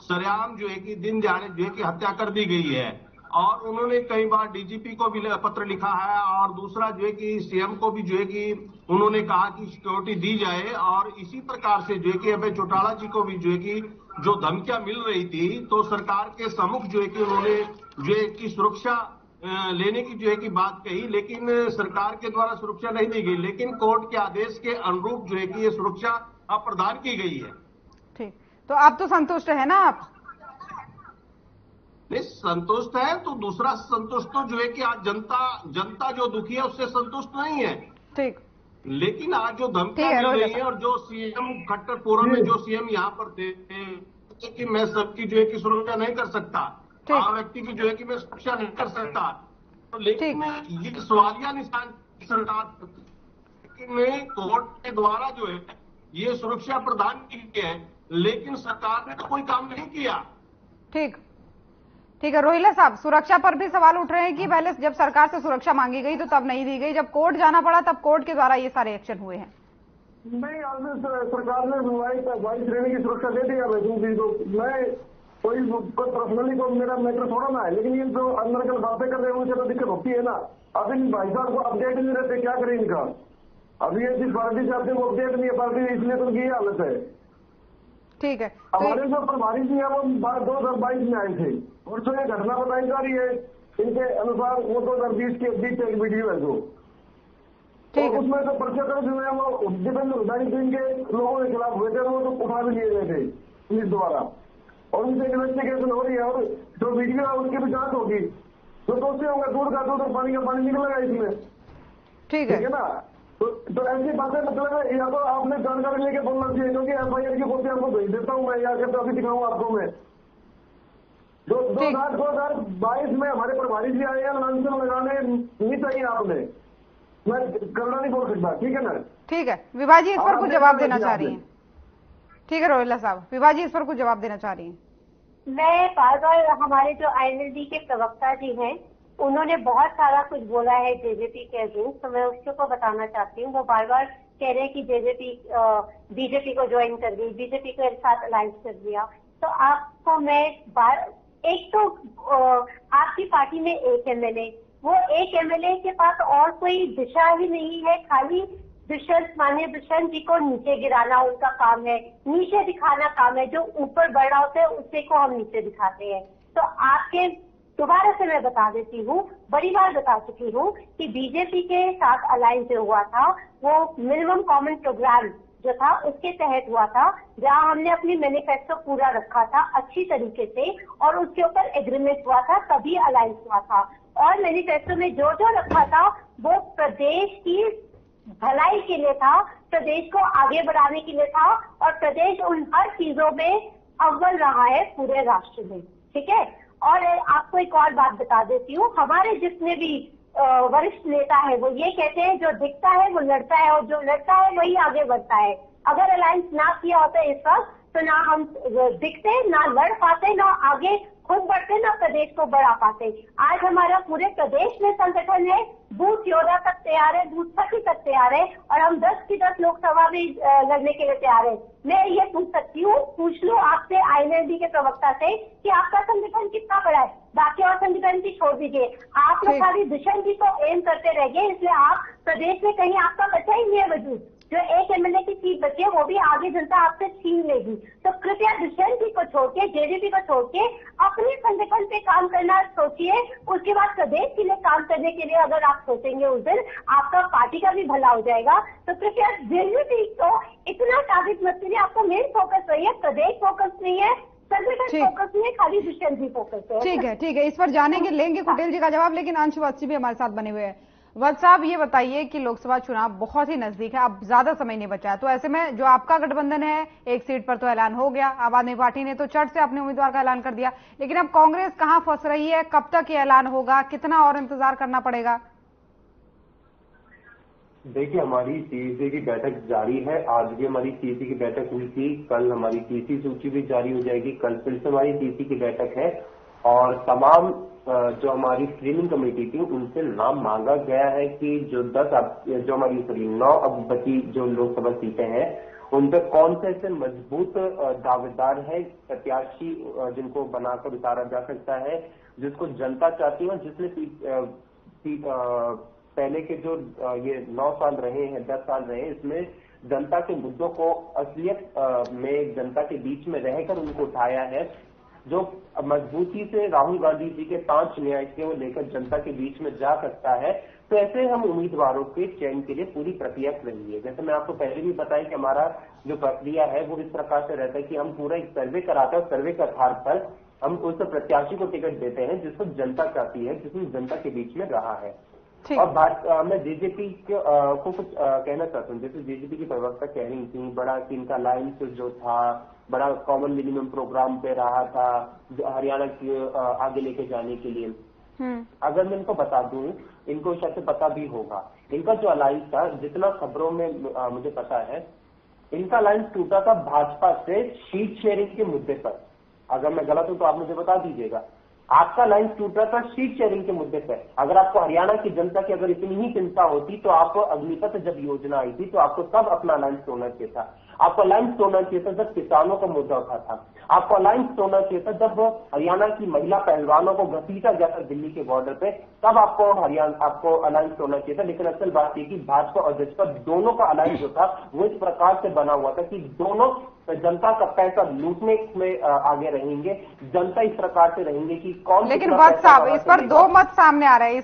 सरेआम जो है कि दिन दिहाड़े जो है कि हत्या कर दी गई है। और उन्होंने कई बार डीजीपी को भी पत्र लिखा है और दूसरा जो है कि सीएम को भी जो है कि उन्होंने कहा कि सिक्योरिटी दी जाए। और इसी प्रकार से जो है कि अभय चौटाला जी को भी जो है कि जो धमकियां मिल रही थी, तो सरकार के सम्मुख जो है कि उन्होंने जो है कि सुरक्षा लेने की जो है कि बात कही, लेकिन सरकार के द्वारा सुरक्षा नहीं दी गई, लेकिन कोर्ट के आदेश के अनुरूप जो है कि ये सुरक्षा अब प्रदान की गई है। ठीक, तो आप तो संतुष्ट है ना? आप नहीं संतुष्ट है, तो दूसरा संतुष्ट तो जो है कि आज जनता जो दुखी है उससे संतुष्ट नहीं है। ठीक, लेकिन आज जो धमकियां मिल रही है और जो सीएम खट्टर फोरम में जो सीएम यहाँ पर थे कि मैं सबकी जो है कि सुरक्षा नहीं कर सकता, व्यक्ति की जो है कि मैं सुरक्षा नहीं कर सकता, तो लेकिन ये सवालिया निशान सरकार में कोर्ट के द्वारा जो है ये सुरक्षा प्रदान की है, लेकिन सरकार ने तो कोई काम नहीं किया। ठीक है रोहिला साहब, सुरक्षा पर भी सवाल उठ रहे हैं कि पहले जब सरकार से सुरक्षा मांगी गई तो तब नहीं दी गई, जब कोर्ट जाना पड़ा तब कोर्ट के द्वारा ये सारे एक्शन हुए हैं। नहीं, आज सरकार ने 22 श्रेणी की सुरक्षा दे दी है। मैं कोई पर्सनली को मेरा मैटर थोड़ा ना है, लेकिन ये जो अंदर कल बातें कर रहे हैं उनसे तो दिक्कत होती है ना। अब इन भाई साहब को अपडेट नहीं रहते, क्या करें इनका। अभी ये जिस पार्टी से आपने वो अपडेट नहीं है पार्टी, इसलिए तो उनकी हालत है। ठीक है, हमारे जो प्रभारी जी है वो 2022 में आए थे और जो ये घटना बताई जा रही है इनके अनुसार वो 2020 के बीच एक वीडियो है जो, तो उसमें जो पर्चे दर्ज हुए हैं वो दिव्यांग टीम के लोगों के खिलाफ हुए थे, वो तो उठा भी लिए गए थे पुलिस द्वारा और उनसे इन्वेस्टिगेशन हो रही है और जो वीडियो है उसकी भी जांच होगी। जो दोषी होंगे दूध का दूध और पानी का पानी निकलेगा इसमें। ठीक है ना, तो ऐसी बातें मतलब है, या तो आपने जानकारी लेके बोलना चाहिए, क्योंकि FIR की कॉपी आपको भेज देता हूँ मैं, या फिर अभी दिखाऊंगा आपको मैं। जो 2022 में हमारे प्रभारी जी आए हैं लांछन लगाने नहीं चाहिए आपने, मैं करना नहीं बोल सकता, ठीक है ना। ठीक है, विभा जी इस पर कुछ जवाब देना चाह रही हैं। ठीक है रोहिला साहब, विभा जी इस पर कुछ जवाब देना चाह रही हैं। मैं बार बार हमारे जो INLD के प्रवक्ता जी हैं उन्होंने बहुत सारा कुछ बोला है जेजेपी के अगेंस्ट, तो मैं उसके ऊपर बताना चाहती हूँ। वो बार बार कह रहे हैं कि बीजेपी को ज्वाइन कर गई, बीजेपी के साथ अलायंस कर दिया। तो आपको मैं एक तो आपकी पार्टी में एक एमएलए, वो एक एमएलए के पास और कोई दिशा ही नहीं है, खाली माननीय दुष्यंत जी को नीचे गिराना उनका काम है, नीचे दिखाना काम है। जो ऊपर बढ़ रहा होता है उसे को हम नीचे दिखाते हैं। तो आपके दोबारा से मैं बता देती हूँ, बड़ी बार बता चुकी हूँ कि बीजेपी के साथ अलायंस जो हुआ था वो मिनिमम कॉमन प्रोग्राम जो था उसके तहत हुआ था, जहाँ हमने अपनी मैनिफेस्टो पूरा रखा था अच्छी तरीके से और उसके ऊपर एग्रीमेंट हुआ था, तभी अलायंस हुआ था। और मैनिफेस्टो में जो जो रखा था वो प्रदेश की भलाई के लिए था, प्रदेश को आगे बढ़ाने के लिए था और प्रदेश उन हर चीजों में अव्वल रहा है पूरे राष्ट्र में। ठीक है। और आपको एक और बात बता देती हूँ, हमारे जितने भी वरिष्ठ नेता है वो ये कहते हैं जो दिखता है वो लड़ता है और जो लड़ता है वही आगे बढ़ता है। अगर अलायंस ना किया होता इस वक्त तो ना हम दिखते, ना लड़ पाते, ना आगे खुद बढ़ते, ना प्रदेश को बढ़ा पाते। आज हमारा पूरे प्रदेश में संगठन है, बूथ 14 तक तैयार है, बूथ 30 तक तैयार है और हम 10 की 10 लोकसभा में लड़ने के लिए तैयार है। मैं ये पूछ सकती हूँ, पूछ लूँ आपसे आईएनएलडी के प्रवक्ता से कि आपका संगठन कितना बड़ा है, बाकी और संगठन भी छोड़ दीजिए। आप लोग खाली दुष्यंत जी को एम करते रह गए, इसलिए आप प्रदेश में कहीं आपका बचा ही नहीं है वजूद। जो एक एमएलए की सीट बची है वो भी आगे जनता आपसे छीन लेगी। तो कृपया दुष्यंत जी को छोड़ के, जेजेपी को छोड़ के अपने संगठन पे काम करना सोचिए। उसके बाद प्रदेश के लिए काम करने के लिए अगर आप सोचेंगे उस दिन आपका पार्टी का भी भला हो जाएगा। तो कृपया जेजेपी को इतना टारगेट मत करिए। आपका मेन फोकस वही है, प्रदेश फोकस नहीं है, संगठन फोकस नहीं है, खाली दुष्यंत जी फोकस है। ठीक है, इस पर जानेंगे, लेंगे कुटेल जी का जवाब। लेकिन अंशु वत्स भी हमारे साथ बने हुए हैं। वत्स साहब, ये बताइए कि लोकसभा चुनाव बहुत ही नजदीक है, अब ज्यादा समय नहीं बचा है, तो ऐसे में जो आपका गठबंधन है, एक सीट पर तो ऐलान हो गया, आम आदमी पार्टी ने तो चट से अपने उम्मीदवार का ऐलान कर दिया, लेकिन अब कांग्रेस कहां फंस रही है, कब तक ये ऐलान होगा, कितना और इंतजार करना पड़ेगा? देखिए, हमारी सीईसी की बैठक जारी है। आज भी हमारी सीईसी की बैठक हुई थी, कल हमारी सीईसी सूची भी जारी हो जाएगी, कल फिर से हमारी सीईसी की बैठक है और तमाम जो हमारी स्क्रीनिंग कमेटी थी उनसे नाम मांगा गया है कि जो 9 अब बची जो लोकसभा सीटें हैं उन पर कौन से ऐसे मजबूत दावेदार है, प्रत्याशी जिनको बनाकर उतारा जा सकता है, जिसको जनता चाहती है और जिसने पहले के जो ये 9 साल रहे हैं, 10 साल रहे हैं, इसमें जनता के मुद्दों को असलियत में जनता के बीच में रहकर उनको उठाया है। जो मजबूती से राहुल गांधी जी के 5 न्याय से वो लेकर जनता के बीच में जा सकता है। तो ऐसे हम उम्मीदवारों के चयन के लिए पूरी प्रक्रिया कर रही है। जैसे मैं आपको पहले भी बताया कि हमारा जो प्रक्रिया है वो इस प्रकार से रहता है कि हम पूरा एक सर्वे कराते हैं और सर्वे के आधार पर हम उस प्रत्याशी को टिकट देते हैं जिसको जनता चाहती है, जिसमें जनता के बीच में रहा है। और मैं जेजेपी को कुछ कहना चाहता हूँ। जैसे जेजेपी की प्रवक्ता कह रही थी, बड़ा इनका अलायंस जो था बड़ा कॉमन मिनिमम प्रोग्राम पे रहा था जो हरियाणा के आगे लेके जाने के लिए। अगर मैं इनको बता दूं, इनको शायद से पता भी होगा, इनका जो अलायंस था, जितना खबरों में मुझे पता है, इनका अलायंस टूटा था भाजपा से सीट शेयरिंग के मुद्दे पर। अगर मैं गलत हूं तो आप मुझे बता दीजिएगा। आपका अलायंस टूट रहा था सीट शेयरिंग के मुद्दे पर। अगर आपको हरियाणा की जनता की अगर इतनी ही चिंता होती तो आपको अग्निपथ जब योजना आई थी तो आपको तब अपना अलायंस तोड़ना चाहिए था। आपको अलायंस तोड़ना चाहिए था जब किसानों का मुद्दा उठा था। आपको अलायंस तोड़ना चाहिए था जब हरियाणा की महिला पहलवानों को घसीटा गया था दिल्ली के बॉर्डर पे, तब आपको अलायंस तोड़ना चाहिए था। लेकिन असल बात यह कि भाजपा और जसपा दोनों का अलायंस जो था वो इस प्रकार से बना हुआ था कि दोनों जनता का पैसा लूटने में आगे रहेंगे। जनता इस प्रकार से रहेंगे कि कौन। लेकिन वत्स साहब, इस पर 2 मत सामने आ रहे हैं।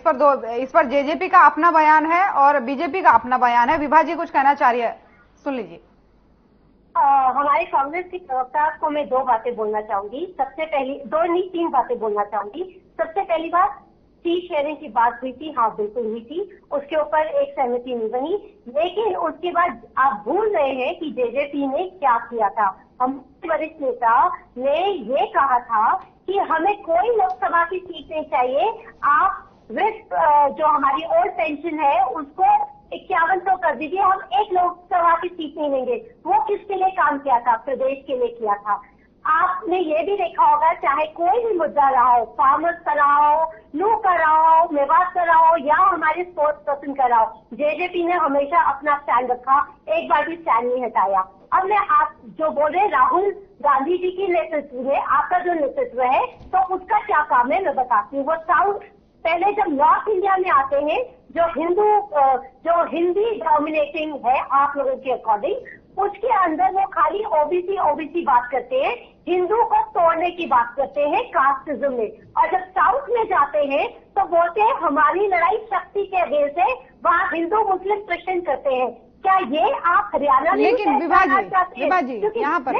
इस पर जेजेपी का अपना बयान है और बीजेपी का अपना बयान है। विभा जी कुछ कहना चाह रही है, सुन लीजिए। हमारे कांग्रेस की प्रवक्ता को मैं 2 बातें बोलना चाहूंगी। सबसे पहली 2 नहीं 3 बातें बोलना चाहूंगी। सबसे पहली बात, सीट शेयरिंग की बात हुई थी, हाँ बिल्कुल हुई थी, उसके ऊपर एक सहमति नहीं बनी। लेकिन उसके बाद आप भूल रहे हैं कि जेजेपी ने क्या किया था। हमारे वरिष्ठ नेता ने ये कहा था कि हमें कोई लोकसभा की सीट नहीं चाहिए, आप जो हमारी ओल्ड पेंशन है उसको 5100 कर दीजिए, हम एक लोकसभा की सीट नहीं लेंगे। वो किसके लिए काम किया था? प्रदेश के लिए किया था। आपने ये भी देखा होगा, चाहे कोई भी मुद्दा रहा हो, फार्मर्स का रहा हो, नू का रहा हो, मेवात का रहा हो, या हमारे स्पोर्ट्स पर्सन का रहा हो, जेजेपी ने हमेशा अपना स्टैंड रखा, एक बार भी स्टैंड नहीं हटाया। अब मैं आप जो बोल रहे राहुल गांधी जी की नेतृत्व में आपका जो नेतृत्व है, तो उसका क्या काम है मैं बताती हूँ। वो साउथ, पहले जब नॉर्थ इंडिया में आते हैं, जो हिंदी डोमिनेटिंग है आप लोगों के अकॉर्डिंग, उसके अंदर वो खाली ओबीसी बात करते हैं, हिंदू को तोड़ने की बात करते हैं कास्टिज्म में। और जब साउथ में जाते हैं तो बोलते हैं हमारी लड़ाई शक्ति के अगेंस्ट है, वहाँ हिंदू मुस्लिम क्रिश्चियन करते हैं। क्या ये आप हरियाणा में लेकिन विभा जी यहाँ पर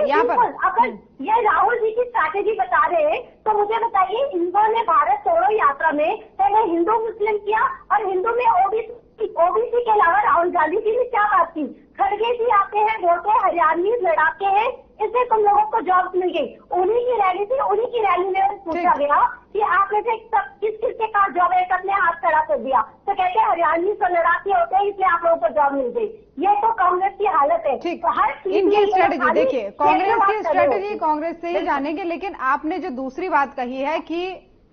अगर ये राहुल जी की स्ट्रैटेजी बता रहे हैं तो मुझे बताइए, इन्होंने भारत छोड़ो यात्रा में पहले हिंदू मुस्लिम किया और हिंदू में ओबीसी के अलावा राहुल गांधी जी ने क्या बात की? खड़गे जी आते हैं, बोलते हैं हरियाणवी लड़ाके हैं, इससे तुम लोगों को जॉब मिल गई। उन्हीं की रैली थी, उन्हीं की रैली में पूछा गया कि आपने से किस के पास जॉब है, सबने हाथ खड़ा कर दिया, तो कहते हैं हरियाणवी तो लड़ाके होते हैं इसलिए आप लोगों को जॉब मिल गई। ये तो कांग्रेस की हालत है। तो हर इनकी स्ट्रेटेजी देखिए, कांग्रेस की स्ट्रेटेजी कांग्रेस से ही जानेंगे। लेकिन आपने जो दूसरी बात कही है कि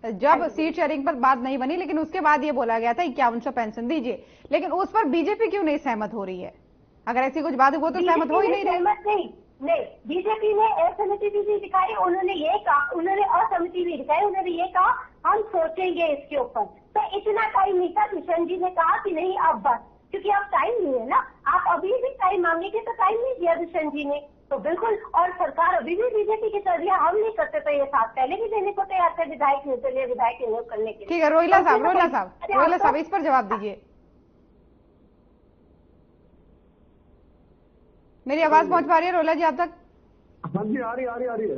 जब सीट शेयरिंग पर बात नहीं बनी, लेकिन उसके बाद ये बोला गया था 5100 पेंशन दीजिए, लेकिन उस पर बीजेपी क्यों नहीं सहमत हो रही है? अगर ऐसी कुछ बात है वो तो सहमत हो ही नहीं रही। नहीं, बीजेपी ने असहमति भी दिखाई, उन्होंने ये कहा, उन्होंने असहमति भी दिखाई, उन्होंने ये कहा हम सोचेंगे इसके ऊपर। तो इतना टाइम नहीं था, किशन जी ने कहा कि नहीं अब बस, क्योंकि अब टाइम नहीं है ना, आप अभी भी टाइम मांगेंगे तो टाइम नहीं दिया दुष्यंत जी ने, तो बिल्कुल। और सरकार अभी भी बीजेपी की चल रही है, हम नहीं करते तो ये साथ पहले भी देने को तैयार थे विधायक नियोग करने के लिए। ठीक है, रोहिला साहब इस पर जवाब दीजिए। मेरी आवाज पहुंच पा रही है रोहिला जी आप तक? हाँ जी, आ रही है।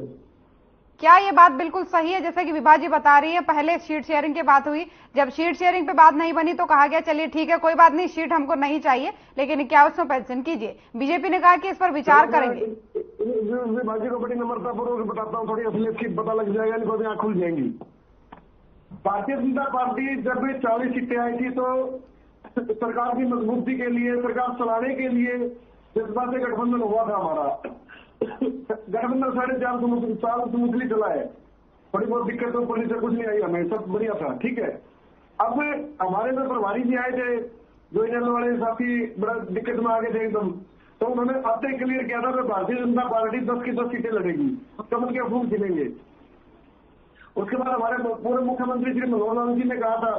क्या ये बात बिल्कुल सही है जैसे कि विभा जी बता रही है, पहले शीट शेयरिंग की बात हुई, जब शीट शेयरिंग पे बात नहीं बनी तो कहा गया चलिए ठीक है कोई बात नहीं, शीट हमको नहीं चाहिए लेकिन 5100 पेंशन कीजिए। बीजेपी ने कहा कि इस पर विचार करेंगे। विभा जी को बड़ी नम्रतापूर्वक बताता हूँ, थोड़ी असलियत की पता लग जाएगा, इनको भी आँख खुल जाएंगी। भारतीय जनता पार्टी जब 40 सीटें आई थी तो सरकार की मजबूती के लिए, सरकार चलाने के लिए जज्बा से गठबंधन हुआ था हमारा। गठबंधन 4.5 साल स्मूथली चला है, थोड़ी बहुत दिक्कत तो पुलिस से कुछ नहीं आई, हमें सब बढ़िया था, ठीक है। अब हमारे में प्रभारी जी आए थे, जो इनल वाले साथी बड़ा दिक्कत में आ गए थे एकदम, तो उन्होंने अब तक क्लियर किया था कि भारतीय जनता पार्टी 10 की 10 सीटें लड़ेगी, कमल के फूल खिलेंगे। उसके बाद हमारे पूर्व मुख्यमंत्री श्री मनोहर लाल जी ने कहा था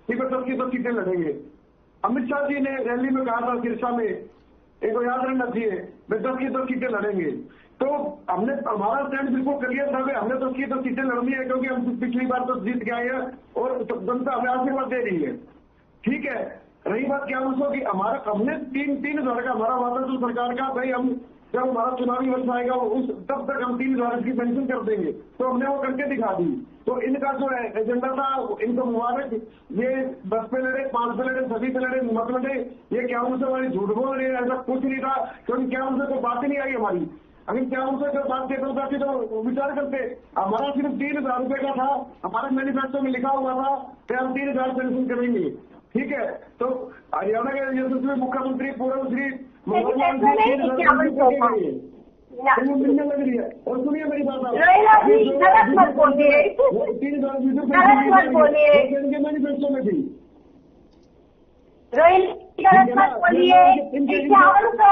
कि 10 की 10 सीटें लड़ेंगे। अमित शाह जी ने रैली में कहा था सिरसा में, इनको याद रहना चाहिए, वे 10 की 10 सीटें लड़ेंगे। तो हमने, हमारा स्टैंड बिल्कुल क्लियर था कि हमने 10 की 10 सीटें लड़नी है, क्योंकि हम पिछली बार तो जीत के आए हैं और जनता हमें आशीर्वाद दे रही है, ठीक है। रही बात क्या उसको कि हमारा, हमने 3,000 का हमारा वादा जो सरकार का, भाई हम जब हमारा चुनावी वर्ष आएगा उस तब तक हम 3,000 की पेंशन कर देंगे, तो हमने वो करके दिखा दी। तो इनका जो है एजेंडा था, इनको मुबारक, ये 10 पे लड़े, 5 पे लड़े, सभी पे लड़े, मत लड़े, ये क्या उनसे हमारी झूठ बोल रहे हैं, ऐसा कुछ नहीं था, क्योंकि क्या उनसे कोई बात ही नहीं आई हमारी। अगर क्या उनसे कोई बात कहते होता तो विचार करते। हमारा सिर्फ 3,000 रुपए का था, हमारे मैनिफेस्टो में लिखा हुआ था कि हम 3,000 पेंशन करेंगे, ठीक है। तो हरियाणा के यशस्वी मुख्यमंत्री पूर्व श्री मनोहर लाल जी 3,000 लग रही है। और सुनिए मेरी बात, 3,000 मैनिफेस्टो में थी। गलत मत बोलिए, 5100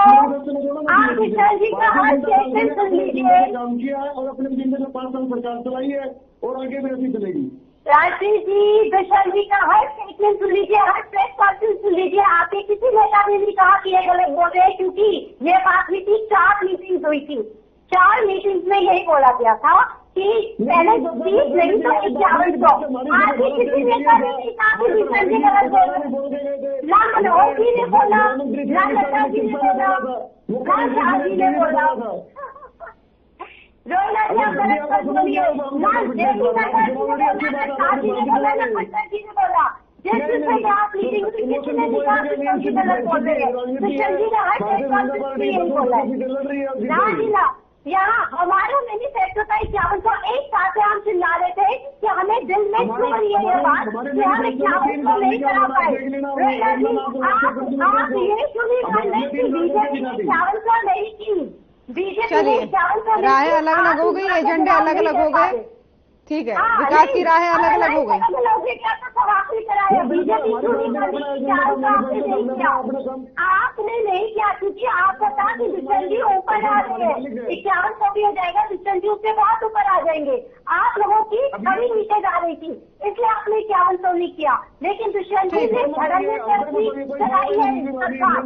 आप विशाल जी का हर स्टेटमेंट सुन लीजिए। काम किया है और अपने जिले में 5 साल सरकार चलाई है और आगे भी ऐसी चलेगी। राष्ट्रीय जी, विशाल जी का हर स्टेटमेंट सुन लीजिए, हर प्रेस कॉन्फ्रेंस सुन लीजिए। आपके किसी नेता ने नहीं कहा कि ये गलत बोल रहे हैं, क्योंकि ये बात हुई थी, 4 मीटिंग्स हुई थी, 4 मीटिंग्स में यही बोला गया था कि पहले 20 नहीं तो 5100। आज भी किसी नेता ने नहीं कहा कि विशाल जी गलत बोल रहे हैं। ना मनोहर जी ने बोला, ना लता जी ने बोला, ना शाह जी ने बोला। रोहिला जी आप गलत मत बोलिए, ना जेपी नड्डा जी ने बोला, ना शाह जी ने बोला, ना खट्टर जी ने बोला। जिस दिन आप मीटिंग में किसी ने भी कहा विशाल जी गलत बोल रहे हैं, विशाल जी ने हर प्रेस कॉन्फ्रेंस में यही बोला है। ना यहाँ हमारा मैनिफेस्टो था 5100, एक साथ हम चिल्ला रहे थे कि हमें दिल में क्यों बनी है ये बात कि हम 5100 नहीं करा पाए। आप ये क्यों नहीं मान रहे कि बीजेपी ने 5100 नहीं की? चलिए, राहें अलग अलग हो गई, एजेंडे अलग अलग हो गए, ठीक है, विकास की राहें अलग अलग हो गई। आपने नहीं किया क्योंकि आप बता कि दुष्यंत जी ऊपर आ रहे हैं, 5100 भी हो जाएगा, दुष्यंत जी उससे बहुत ऊपर आ जाएंगे। आप लोगों की छवि नीचे जा रही थी, इसलिए आपने 5100 नहीं किया, लेकिन दुष्यंत जी ने धड़ल्ले से अपनी चलाई है सरकार।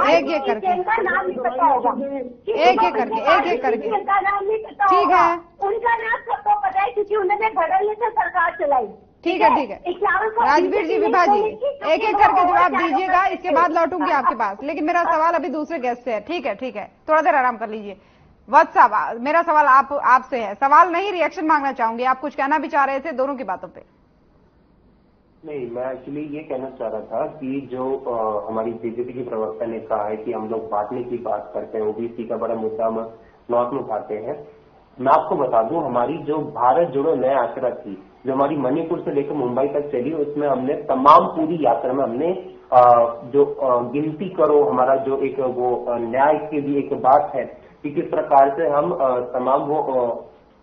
एक एक करके उनका नाम नहीं पता होगा, एक एक करके उनका नाम नहीं पता ठीक होगा, है, उनका नाम सबको पता है क्योंकि उन्होंने धड़ल्ले से सरकार चलाई। ठीक है। राजवीर जी, विभा जी, एक एक करके जवाब दीजिएगा, इसके बाद लौटूंगी आपके पास, लेकिन मेरा सवाल अभी दूसरे गेस्ट से है। ठीक है, थोड़ा देर आराम कर लीजिए। वत्स साहब, मेरा सवाल आपसे है, सवाल नहीं रिएक्शन मांगना चाहूंगी, आप कुछ कहना भी चाह रहे थे दोनों की बातों पे। नहीं, मैं एक्चुअली ये कहना चाह रहा था कि जो हमारी बीजेपी की प्रवक्ता ने कहा है कि हम लोग बांटने की बात करते हैं, ओबीसी का बड़ा मुद्दा हम नॉर्थ में उठाते हैं। मैं आपको बता दूं, हमारी जो भारत जोड़ो न्याय यात्रा थी, जो हमारी मणिपुर से लेकर मुंबई तक चली, उसमें हमने तमाम पूरी यात्रा में हमने जो गिनती करो, हमारा जो एक वो न्याय के लिए एक बात है कि किस प्रकार से हम तमाम वो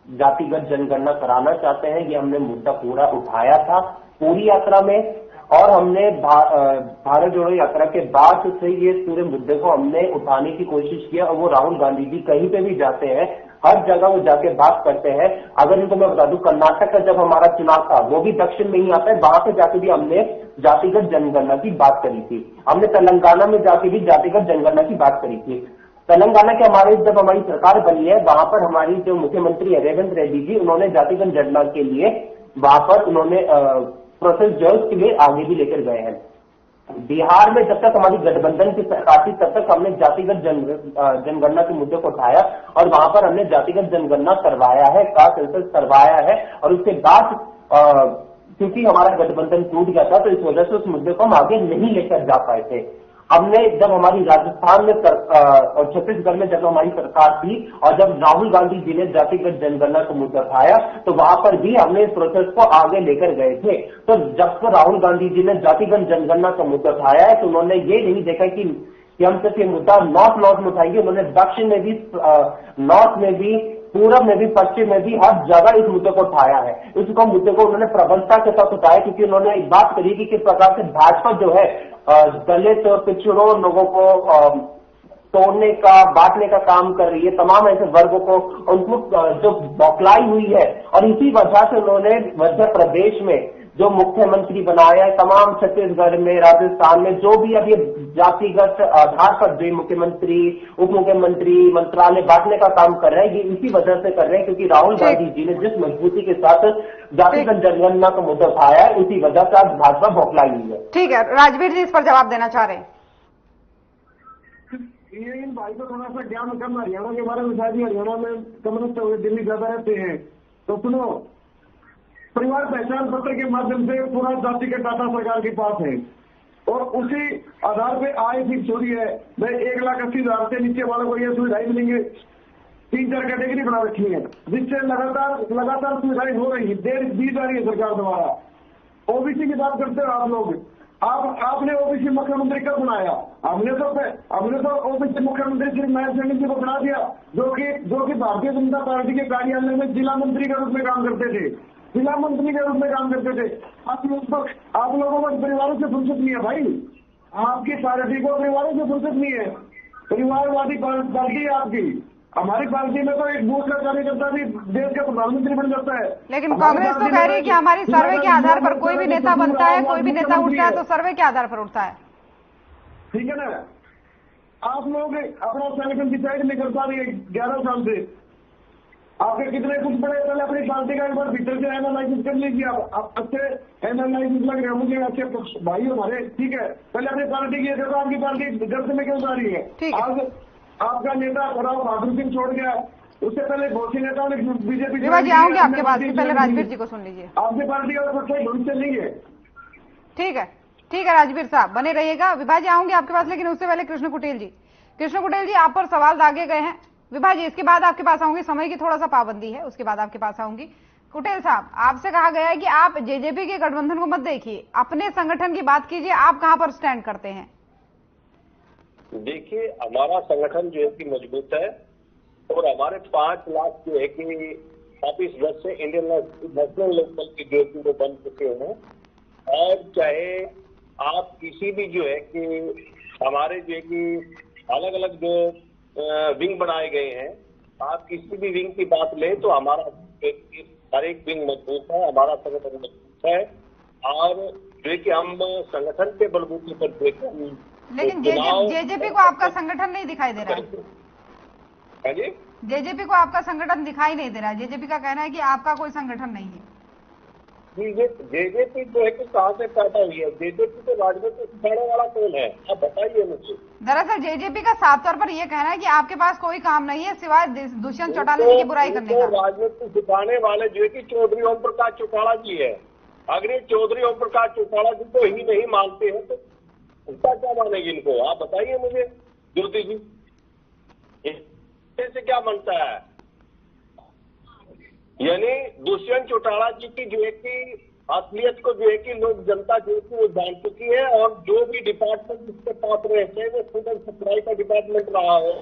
जातिगत जनगणना कराना चाहते हैं, ये हमने मुद्दा पूरा उठाया था पूरी यात्रा में। और हमने भारत जोड़ो यात्रा के बाद से ये पूरे मुद्दे को हमने उठाने की कोशिश किया, और वो राहुल गांधी जी कहीं पे भी जाते हैं, हर जगह वो जाके बात करते हैं। अगर इनको मैं बता दूं, कर्नाटक का जब हमारा चुनाव था, वो भी दक्षिण में ही आता है, वहां पे जाके भी हमने जातिगत जनगणना की बात करी थी। हमने तेलंगाना में जाके भी जातिगत जनगणना की बात करी थी। तेलंगाना के हमारे जब हमारी सरकार बनी है, वहां पर हमारी जो मुख्यमंत्री है रेवंत रेड्डी जी, उन्होंने जातिगत जनगणना के लिए वहां पर उन्होंने प्रोसेस जो है उसके लिए आगे भी लेकर गए हैं। बिहार में जब तक हमारी गठबंधन की सरकार थी, तब तक हमने जातिगत जनगणना के मुद्दे को उठाया, और वहां पर हमने जातिगत जनगणना करवाया है, कास्ट सेंसस करवाया है। और उसके बाद क्योंकि हमारा गठबंधन टूट गया था, तो इस वजह से उस मुद्दे को हम आगे नहीं लेकर जा पाए थे। हमने जब हमारी राजस्थान में और छत्तीसगढ़ में जब हमारी सरकार थी, और जब राहुल गांधी जी ने जातिगत जनगणना को मुद्दा उठाया, तो वहां पर भी हमने इस प्रोसेस को आगे लेकर गए थे। तो जब से राहुल गांधी जी ने जातिगत जनगणना का मुद्दा उठाया है, तो उन्होंने ये नहीं देखा कि हम सिर्फ ये मुद्दा नॉर्थ में उठाएंगे, उन्होंने दक्षिण में भी, नॉर्थ में भी, पूरब में भी, पश्चिम में भी, हर जगह इस मुद्दे को उठाया है। इसको मुद्दे को उन्होंने प्रबलता के साथ उठाया, क्योंकि उन्होंने एक बात करी कि किस प्रकार से भाजपा जो है दलित और पिछड़ों लोगों को तोड़ने का, बांटने का काम कर रही है, तमाम ऐसे वर्गों को उनको जो बौखलाई हुई है। और इसी वजह से उन्होंने मध्य प्रदेश में जो मुख्यमंत्री बनाया है, तमाम छत्तीसगढ़ में, राजस्थान में जो भी अब ये जातिगत आधार पर जो मुख्यमंत्री, उप मुख्यमंत्री, मंत्रालय बांटने का काम कर रहे हैं, ये इसी वजह से कर रहे हैं क्योंकि राहुल गांधी जी ने जिस मजबूती के साथ जातिगत जनगणना का मुद्दा उठाया है, उसी वजह से आज भाजपा बौखलाई हुई है। ठीक है, राजवीर जी इस पर जवाब देना चाह रहे हैं। ये इन भाई को थोड़ा सा ज्ञान कम, हरियाणा के बारे में, शायद हरियाणा में कम्युनिस्ट हुए, दिल्ली ज्यादा रहते हैं, तो सुनो, परिवार पहचान पत्र के माध्यम से पूरा जातिगत डाटा सरकार के पास है, और उसी आधार पे आय फिक्स हो रही है। भाई 1,80,000 से नीचे वालों को ये सुविधाएं मिलेंगे, 3-4 कैटेगरी बना रखी है, जिससे लगातार सुविधाएं हो रही है, दी जा रही है सरकार द्वारा। ओबीसी की बात करते हो आप लोग, आपने ओबीसी मुख्यमंत्री कब बनाया? हमने तो ओबीसी मुख्यमंत्री सिर्फ नायब सैनी जी को बना दिया, जो कि भारतीय जनता पार्टी के कार्यालय में जिला मंत्री के रूप में काम करते थे, जिला मंत्री के रूप में काम करते थे। आप लोगों को परिवारों से फुर्सत नहीं है भाई, आपकी पार्टी को परिवारों से फुर्सत नहीं है, परिवारवादी पार्टी है आपकी। हमारी पार्टी में तो एक बूथ का कार्यकर्ता भी देश का प्रधानमंत्री बन जाता है। लेकिन कांग्रेस तो कह रही है कि हमारी सर्वे के आधार पर कोई भी नेता बनता है, कोई भी नेता उठता है तो सर्वे के आधार पर उठता है। ठीक है ना, आप लोग अपना संगठन डिसाइड नहीं कर पा रही है 11 साल से। आपके कितने कुछ बड़े, पहले अपनी पार्टी का एक बार भीतर से एनालिसिस कर लीजिए। आप अच्छे एनालिसिस लग रहे हैं मुझे, अच्छे भाई हमारे, ठीक है, पहले अपनी पार्टी की, तो आपकी पार्टी गर्द में क्यों जा रही है? आज आपका नेता राव बहादुर सिंह छोड़ गया, उससे पहले बहुत सी नेताओं ने बीजेपी। विभा जी आऊंगी आपके पास, पहले राजवीर जी को सुन लीजिए। आपकी पार्टी का कोई भविष्य नहीं है। ठीक है राजवीर साहब बने रहिएगा। विभा जी आऊंगी आपके पास, लेकिन उससे पहले कृष्ण कुटेल जी आप पर सवाल दागे गए हैं। विभा जी इसके बाद आपके पास आऊंगी, समय की थोड़ा सा पाबंदी है, उसके बाद आपके पास आऊंगी। कुटेल साहब, आपसे कहा गया है कि आप जेजेपी के गठबंधन को मत देखिए, अपने संगठन की बात कीजिए, आप कहां पर स्टैंड करते हैं? देखिए, हमारा संगठन जो है कि मजबूत है और हमारे 5 लाख जो है कि ऑफिस सदस्य इंडियन नेशनल लोकदल के जो है कि वो बन चुके हैं। और चाहे आप किसी भी जो है कि हमारे जो है कि अलग अलग जो विंग बनाए गए हैं, आप किसी भी विंग की बात लें तो हमारा हर एक विंग मजबूत है, हमारा संगठन मजबूत है। और जो है कि हम संगठन के बलबूते पर देखकर, लेकिन जेजेपी को आपका संगठन नहीं दिखाई दे रहा है। हाँ जी, जेजेपी को आपका संगठन दिखाई नहीं दे रहा है। जेजेपी का कहना है कि आपका कोई संगठन नहीं है। जेजेपी जो है कि कहाँ से पैदा हुई है? जेजेपी को राजनीति सिखाने वाला कौन है, आप बताइए मुझे। दरअसल जेजेपी का साफ तौर पर यह कहना है कि आपके पास कोई काम नहीं है सिवाय दुष्यंत चौटाला जी की बुराई करने का। राजनीति सिखाने वाले जो है कि चौधरी ओम प्रकाश चौटाला जी है। अगर ये चौधरी ओम प्रकाश चौटाला जी को ही नहीं मानते हैं तो उसका क्या मानेगी इनको? आप बताइए मुझे ज्योति जी, इससे क्या बनता है? यानी दुष्यंत चौटाला जी की जो है कि असलियत को जो है कि लोग जनता जो है कि वो जान चुकी है। और जो भी डिपार्टमेंट इसके पास रहते हैं, वो फूड एंड सप्लाई का डिपार्टमेंट रहा हो,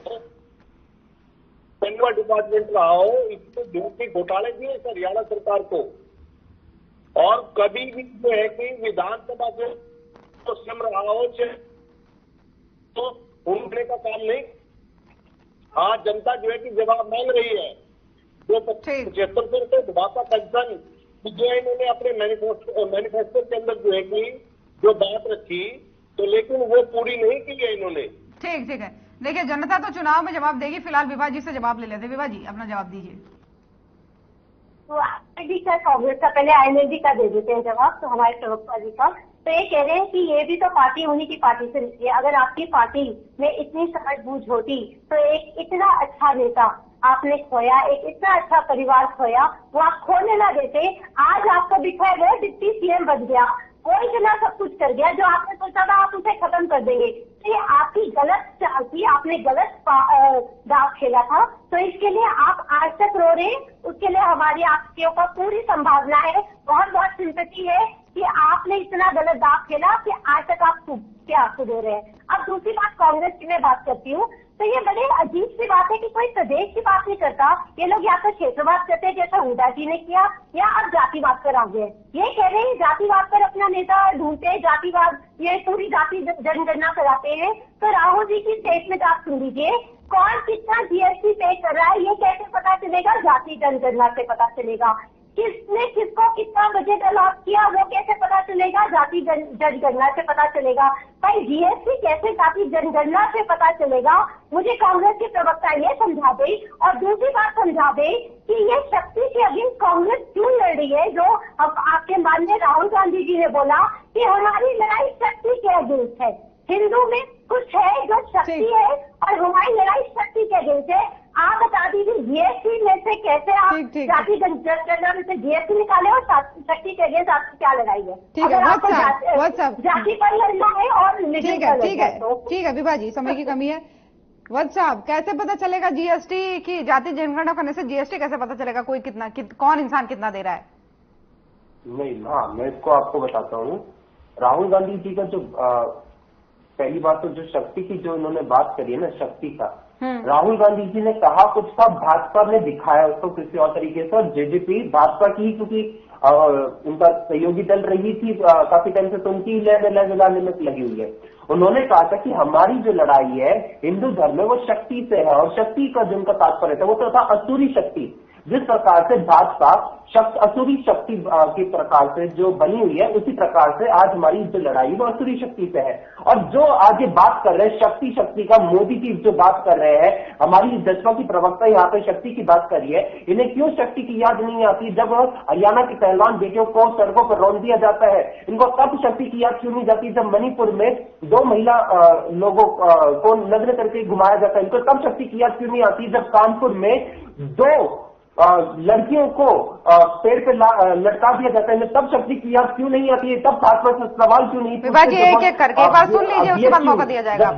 पेंडवा डिपार्टमेंट रहा हो, इसको जो कि घोटाले दिए हरियाणा सरकार को। और कभी भी जो है कि विधानसभा से तो सम रहा हो तो उनके का काम नहीं। हाँ, जनता जो है कि जवाब मांग रही है। जो 75% भाजपा पेंशन जो है इन्होंने अपने मैनिफेस्टो के अंदर जो है कि जो बात रखी, तो लेकिन वो पूरी नहीं की है इन्होंने। ठीक है। देखिए, जनता तो चुनाव में जवाब देगी। फिलहाल विभा जी से जवाब ले लेते। विभा जी, अपना जवाब दीजिए। तो आईएनएलडी का, कांग्रेस का, पहले आईएनएलडी का दे देते हैं जवाब, तो हमारे प्रवक्ता जी का। तो ये कह रहे हैं कि ये भी तो पार्टी उन्हीं की पार्टी से निकली है। अगर आपकी पार्टी में इतनी समझबूझ होती तो एक इतना अच्छा नेता आपने खोया, एक इतना अच्छा परिवार खोया, वो आप खोने ना देते। आज आपको दिखाया गया डिप्टी सीएम बन गया, कोई इतना सब कुछ कर गया जो आपने सोचा था आप उसे खत्म कर देंगे। तो ये आपकी गलत चाल थी, आपने गलत दाव खेला था। तो इसके लिए आप आज तक रो रहे हैं, उसके लिए हमारी आपके ऊपर पूरी संभावना है, बहुत बहुत सिंपैथी है कि आपने इतना गलत दाव खेला कि आज तक आप आंसू दे रहे हैं। अब दूसरी बात कांग्रेस की मैं बात करती हूँ, तो ये बड़े अजीब सी बात है कि कोई प्रदेश की बात नहीं करता। ये लोग या तो क्षेत्रवाद करते हैं जैसा हुड्डा जी ने किया, या अब जातिवाद पर आ गए। ये कह रहे हैं जातिवाद पर अपना नेता ढूंढते हैं, जातिवाद, ये पूरी जाति जनगणना कराते हैं। तो राहुल जी की स्टेटमेंट आप सुन लीजिए, कौन कितना जीएसटी पे कर रहा है ये कैसे पता चलेगा? जाति जनगणना से पता चलेगा। किसने किसको कितना बजट अलॉट किया वो कैसे पता चलेगा? जाति जनगणना से पता चलेगा। भाई जीएसटी कैसे जाति जनगणना से पता चलेगा? मुझे कांग्रेस के प्रवक्ता ये समझा दे। और दूसरी बात समझा दे कि ये शक्ति के अगेंस्ट कांग्रेस क्यों लड़ रही है? जो अब आपके माननीय राहुल गांधी जी ने बोला कि हमारी लड़ाई शक्ति के अगेंस्ट है। हिंदू में कुछ है जो शक्ति है और हमारी लड़ाई शक्ति के अगेंस्ट है। आप बता दीजिए जीएसटी में से कैसे आप जाति जनगणना में से जीएसटी निकाले और शक्ति के अगेंस्ट आपकी क्या लड़ाई है? ठीक है, जाति पर लड़ना है और ठीक है विभा जी, समय की कमी है। वत्स साहब, कैसे पता चलेगा जीएसटी की जाति जनगणना करने से जीएसटी कैसे पता चलेगा कोई कौन इंसान कितना दे रहा है? नहीं, हाँ, मैं इसको आपको बताता हूँ। राहुल गांधी जी का जो पहली बात तो जो शक्ति की जो इन्होंने बात करी है ना, शक्ति का, राहुल गांधी जी ने कहा कुछ था, भाजपा ने दिखाया उसको किसी और तरीके से। और जेजेपी भाजपा की, क्योंकि उनका सहयोगी दल रही थी काफी टाइम से, तो उनकी लाने में लगी हुई है। उन्होंने कहा था कि हमारी जो लड़ाई है हिंदू धर्म में वो शक्ति से है, और शक्ति का जो उनका तात्पर्य था वो तो था असुरी शक्ति। जिस प्रकार से भाजपा असुरी शक्ति के प्रकार से जो बनी हुई है, उसी प्रकार से आज हमारी जो लड़ाई वो असुरी शक्ति से है। और जो आज ये बात कर रहे हैं शक्ति का, मोदी की जो बात कर रहे हैं, हमारी जसपा की प्रवक्ता यहाँ पे शक्ति की बात करी है, इन्हें क्यों शक्ति की याद नहीं आती? जब हरियाणा के पहलवान बेटियों को सड़कों पर रौंद दिया जाता है, इनको तब शक्ति की याद क्यों नहीं जाती? जब मणिपुर में 2 महिला लोगों को नग्न करके घुमाया जाता है, इनको तब शक्ति की याद क्यों नहीं आती? जब कानपुर में 2 लड़कियों को पेड़ पे लटका दिया जाता है, इन्हें तब शक्ति की याद क्यों नहीं आती है, तब भाजपा से सवाल क्यों नहीं विभाजी एक एक करके एक बार सुन लीजिए, उसके बाद मौका दिया जाएगा।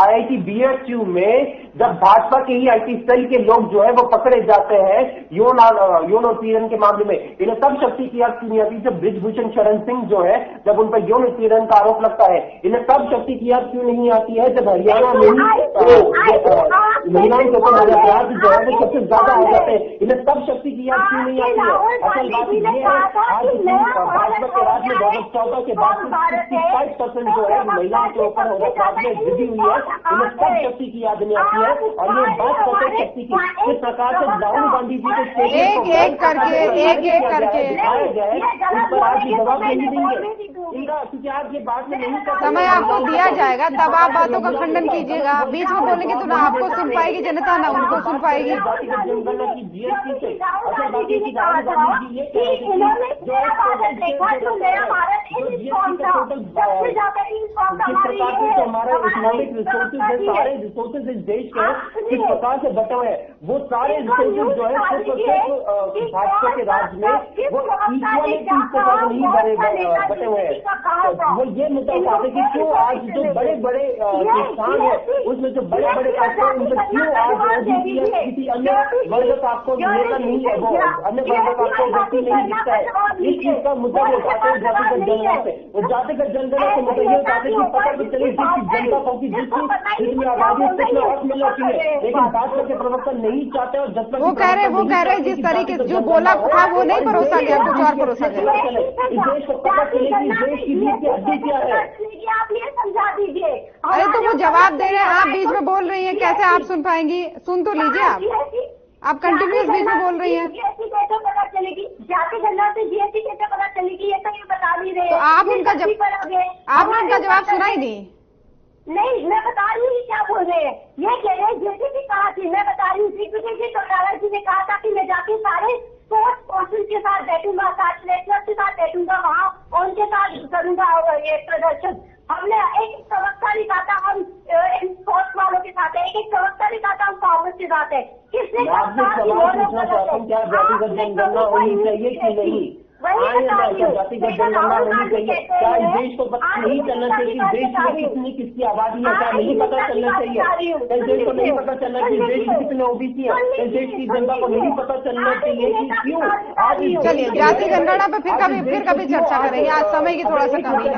IIT BHU में जब भाजपा के ही IT सेल के लोग जो है वो पकड़े जाते हैं यौन उत्पीड़न के मामले में, इन्हें तब शक्ति की याद क्यों नहीं आती? जब बृजभूषण शरण सिंह जो है जब उन पर यौन उत्पीड़न का आरोप लगता है, इन्हें तब शक्ति की याद क्यों नहीं आती है? जब हरियाणा में महिलाओं के ऊपर अपराध जो है वो सबसे ज्यादा हो जाते हैं, इन्हें तब शक्ति की याद क्यों नहीं आती है? असल बात ये है आज भाजपा के राज में 2014 के बाद 65% जो है महिलाओं के ऊपर अपराध में वृद्धि हुई है, इन्हें तब शक्ति की याद नहीं आती है। और ये बात करते शक्ति की किस प्रकार से राहुल गांधी जी को एक करके दिखाया जाए, उस पर आज भी जवाब नहीं देंगे इनका, क्योंकि आज ये बात में नहीं कर समय आपको दिया जाएगा, तब आप बातों का खंडन कीजिएगा। बीच में बोलेंगे तो ना आपको सुन पाएगी जनता, ना उनको सुन पाएगी। जातिगत जनगणना की GST से अच्छा बाकी की राहुल गांधी जी ये कह रहे थे जो हमारा इकोनॉमिक रिसोर्सेज है, सारे रिसोर्सेज इस देश के किस प्रकार से बटे हुए हैं, वो सारे रिसोर्सेज जो है सिर्फ भाजपा के राज्य में वो इक्वली 30% नहीं बटे हुए हैं। वो ये मुद्दा उठाते कि क्यों आज जो बड़े बड़े किसान है उसमें जो बड़े बड़े कारोबार उन पर क्यों आज किसी अन्य वर्ग का आपको नेता नहीं है, वो अन्य वर्ग का आपको व्यक्ति नहीं दिखता है। इस चीज का मुद्दा वो उठाते हैं जातिगत जनगणना से। वो जातिगत जनगणना से मुद्दा ये उठाते हैं कि पता भी चले जिसकी जनता को जितनी आबादी उसमें हक मिलना चाहिए, लेकिन भाजपा के प्रवक्ता नहीं चाहते और जब तक वो कह रहे हैं जिस तरीके से जो बोला था वो नहीं परोसा गया, कुछ और परोसा गया। इस देश को पता चले कि देश की रीढ़ की हड्डी क्या है। आप ये समझा दीजिए। अरे तो वो जवाब दे रहे हैं, आप बीच में बोल रही हैं, कैसे आप सुन पाएंगी? सुन तो लीजिए आप कंटिन्यूस बीच में बोल रही हैं। GST कैसे पता चलेगी? जाति गणना से GST कैसे पता चलेगी? ये तो ये बता नहीं रहे। तो आपने उनका जवाब सुना ही नहीं। नहीं, मैं बता रही हूँ क्या बोल रहे हैं। ये कह रहे हैं GST कहा थी, मैं बता रही हूँ जी चौटाला जी ने कहा था कि मैं जाके सारे स्पोर्ट्स पर्सन के साथ बैठूंगा, साथ लेक्चर के साथ बैठूंगा, वहाँ उनके साथ करूंगा ये प्रदर्शन। हमने एक प्रवक्ता नहीं कहा था हम स्पोर्ट्स वालों के साथ है, एक प्रवक्ता नहीं कहा था हम कांग्रेस के साथ है। किसने जातिगत जनगणना होनी चाहिए कि नहीं? जातिगत जनगणना होनी चाहिए? क्या इस देश को पता नहीं चलना चाहिए कि देश में कितनी किसकी आबादी है? क्या नहीं पता चलना चाहिए? इस देश को नहीं पता चलना कि देश में कितने OBC है? इस देश की जनता को नहीं पता चलना चाहिए कि क्यों आज? चलिए जाति जनगणना पे फिर कभी चर्चा करेंगे, आज समय की थोड़ा सा कमी है।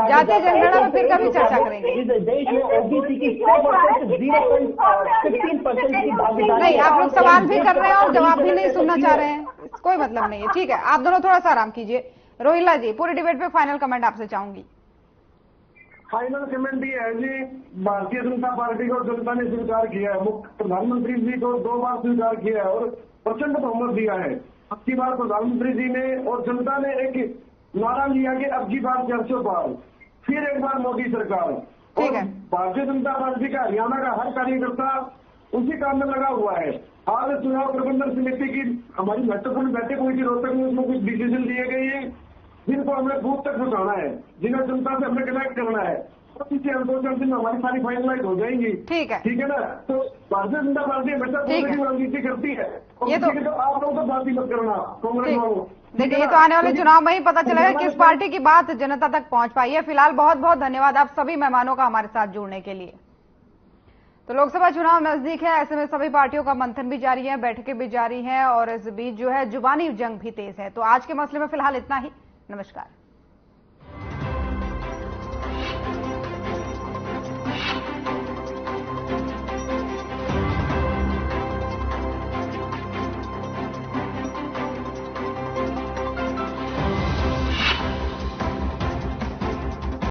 जाति जनगणना पे फिर कभी चर्चा करेंगे। इस देश में OBC की 100% 0.15% की भागीदारी। नहीं, आप लोग सवाल भी कर रहे हैं और जवाब भी नहीं सुनना चाह रहे हैं, कोई मतलब नहीं है। ठीक है, आप दोनों थोड़ा सा आराम कीजिए। रोहिला जी, पूरी डिबेट पे फाइनल कमेंट आपसे चाहूंगी। फाइनल कमेंट ये है जी, भारतीय जनता पार्टी को जनता ने स्वीकार किया है, प्रधानमंत्री जी को 2 बार स्वीकार किया है और प्रचंड बहुमत दिया है। अब की बार प्रधानमंत्री जी ने और जनता ने एक नारा लिया कि अब की बार 400 पार, फिर एक बार मोदी सरकार। ठीक है, भारतीय जनता पार्टी का हरियाणा का हर कार्यकर्ता उसी काम में लगा हुआ है। आज चुनाव प्रबंधन समिति की हमारी महत्वपूर्ण बैठक हुई थी रोहतक में, उसमें कुछ डिसीजन लिए गए हैं जिनको हमें बूथ तक पहुंचाना है, जिन्हें जनता से हमें कनेक्ट करना है। तो इसे हम 2-4 दिन में हमारी सारी फाइनलाइज हो जाएंगी। ठीक है ना? तो भारतीय जनता पार्टी हमेशा पॉजिटिव राजनीति करती है। ये तो आप लोग तो बात ही मत करना कांग्रेस वालों। देखिए, ये तो आने वाले चुनाव में ही पता चलेगा किस पार्टी की बात जनता तक पहुंच पाई है। फिलहाल बहुत बहुत धन्यवाद आप सभी मेहमानों का हमारे साथ जुड़ने के लिए। तो लोकसभा चुनाव नजदीक है, ऐसे में सभी पार्टियों का मंथन भी जारी है, बैठकें भी जारी हैं और इस बीच जो है जुबानी जंग भी तेज है। तो आज के मसले में फिलहाल इतना ही। नमस्कार।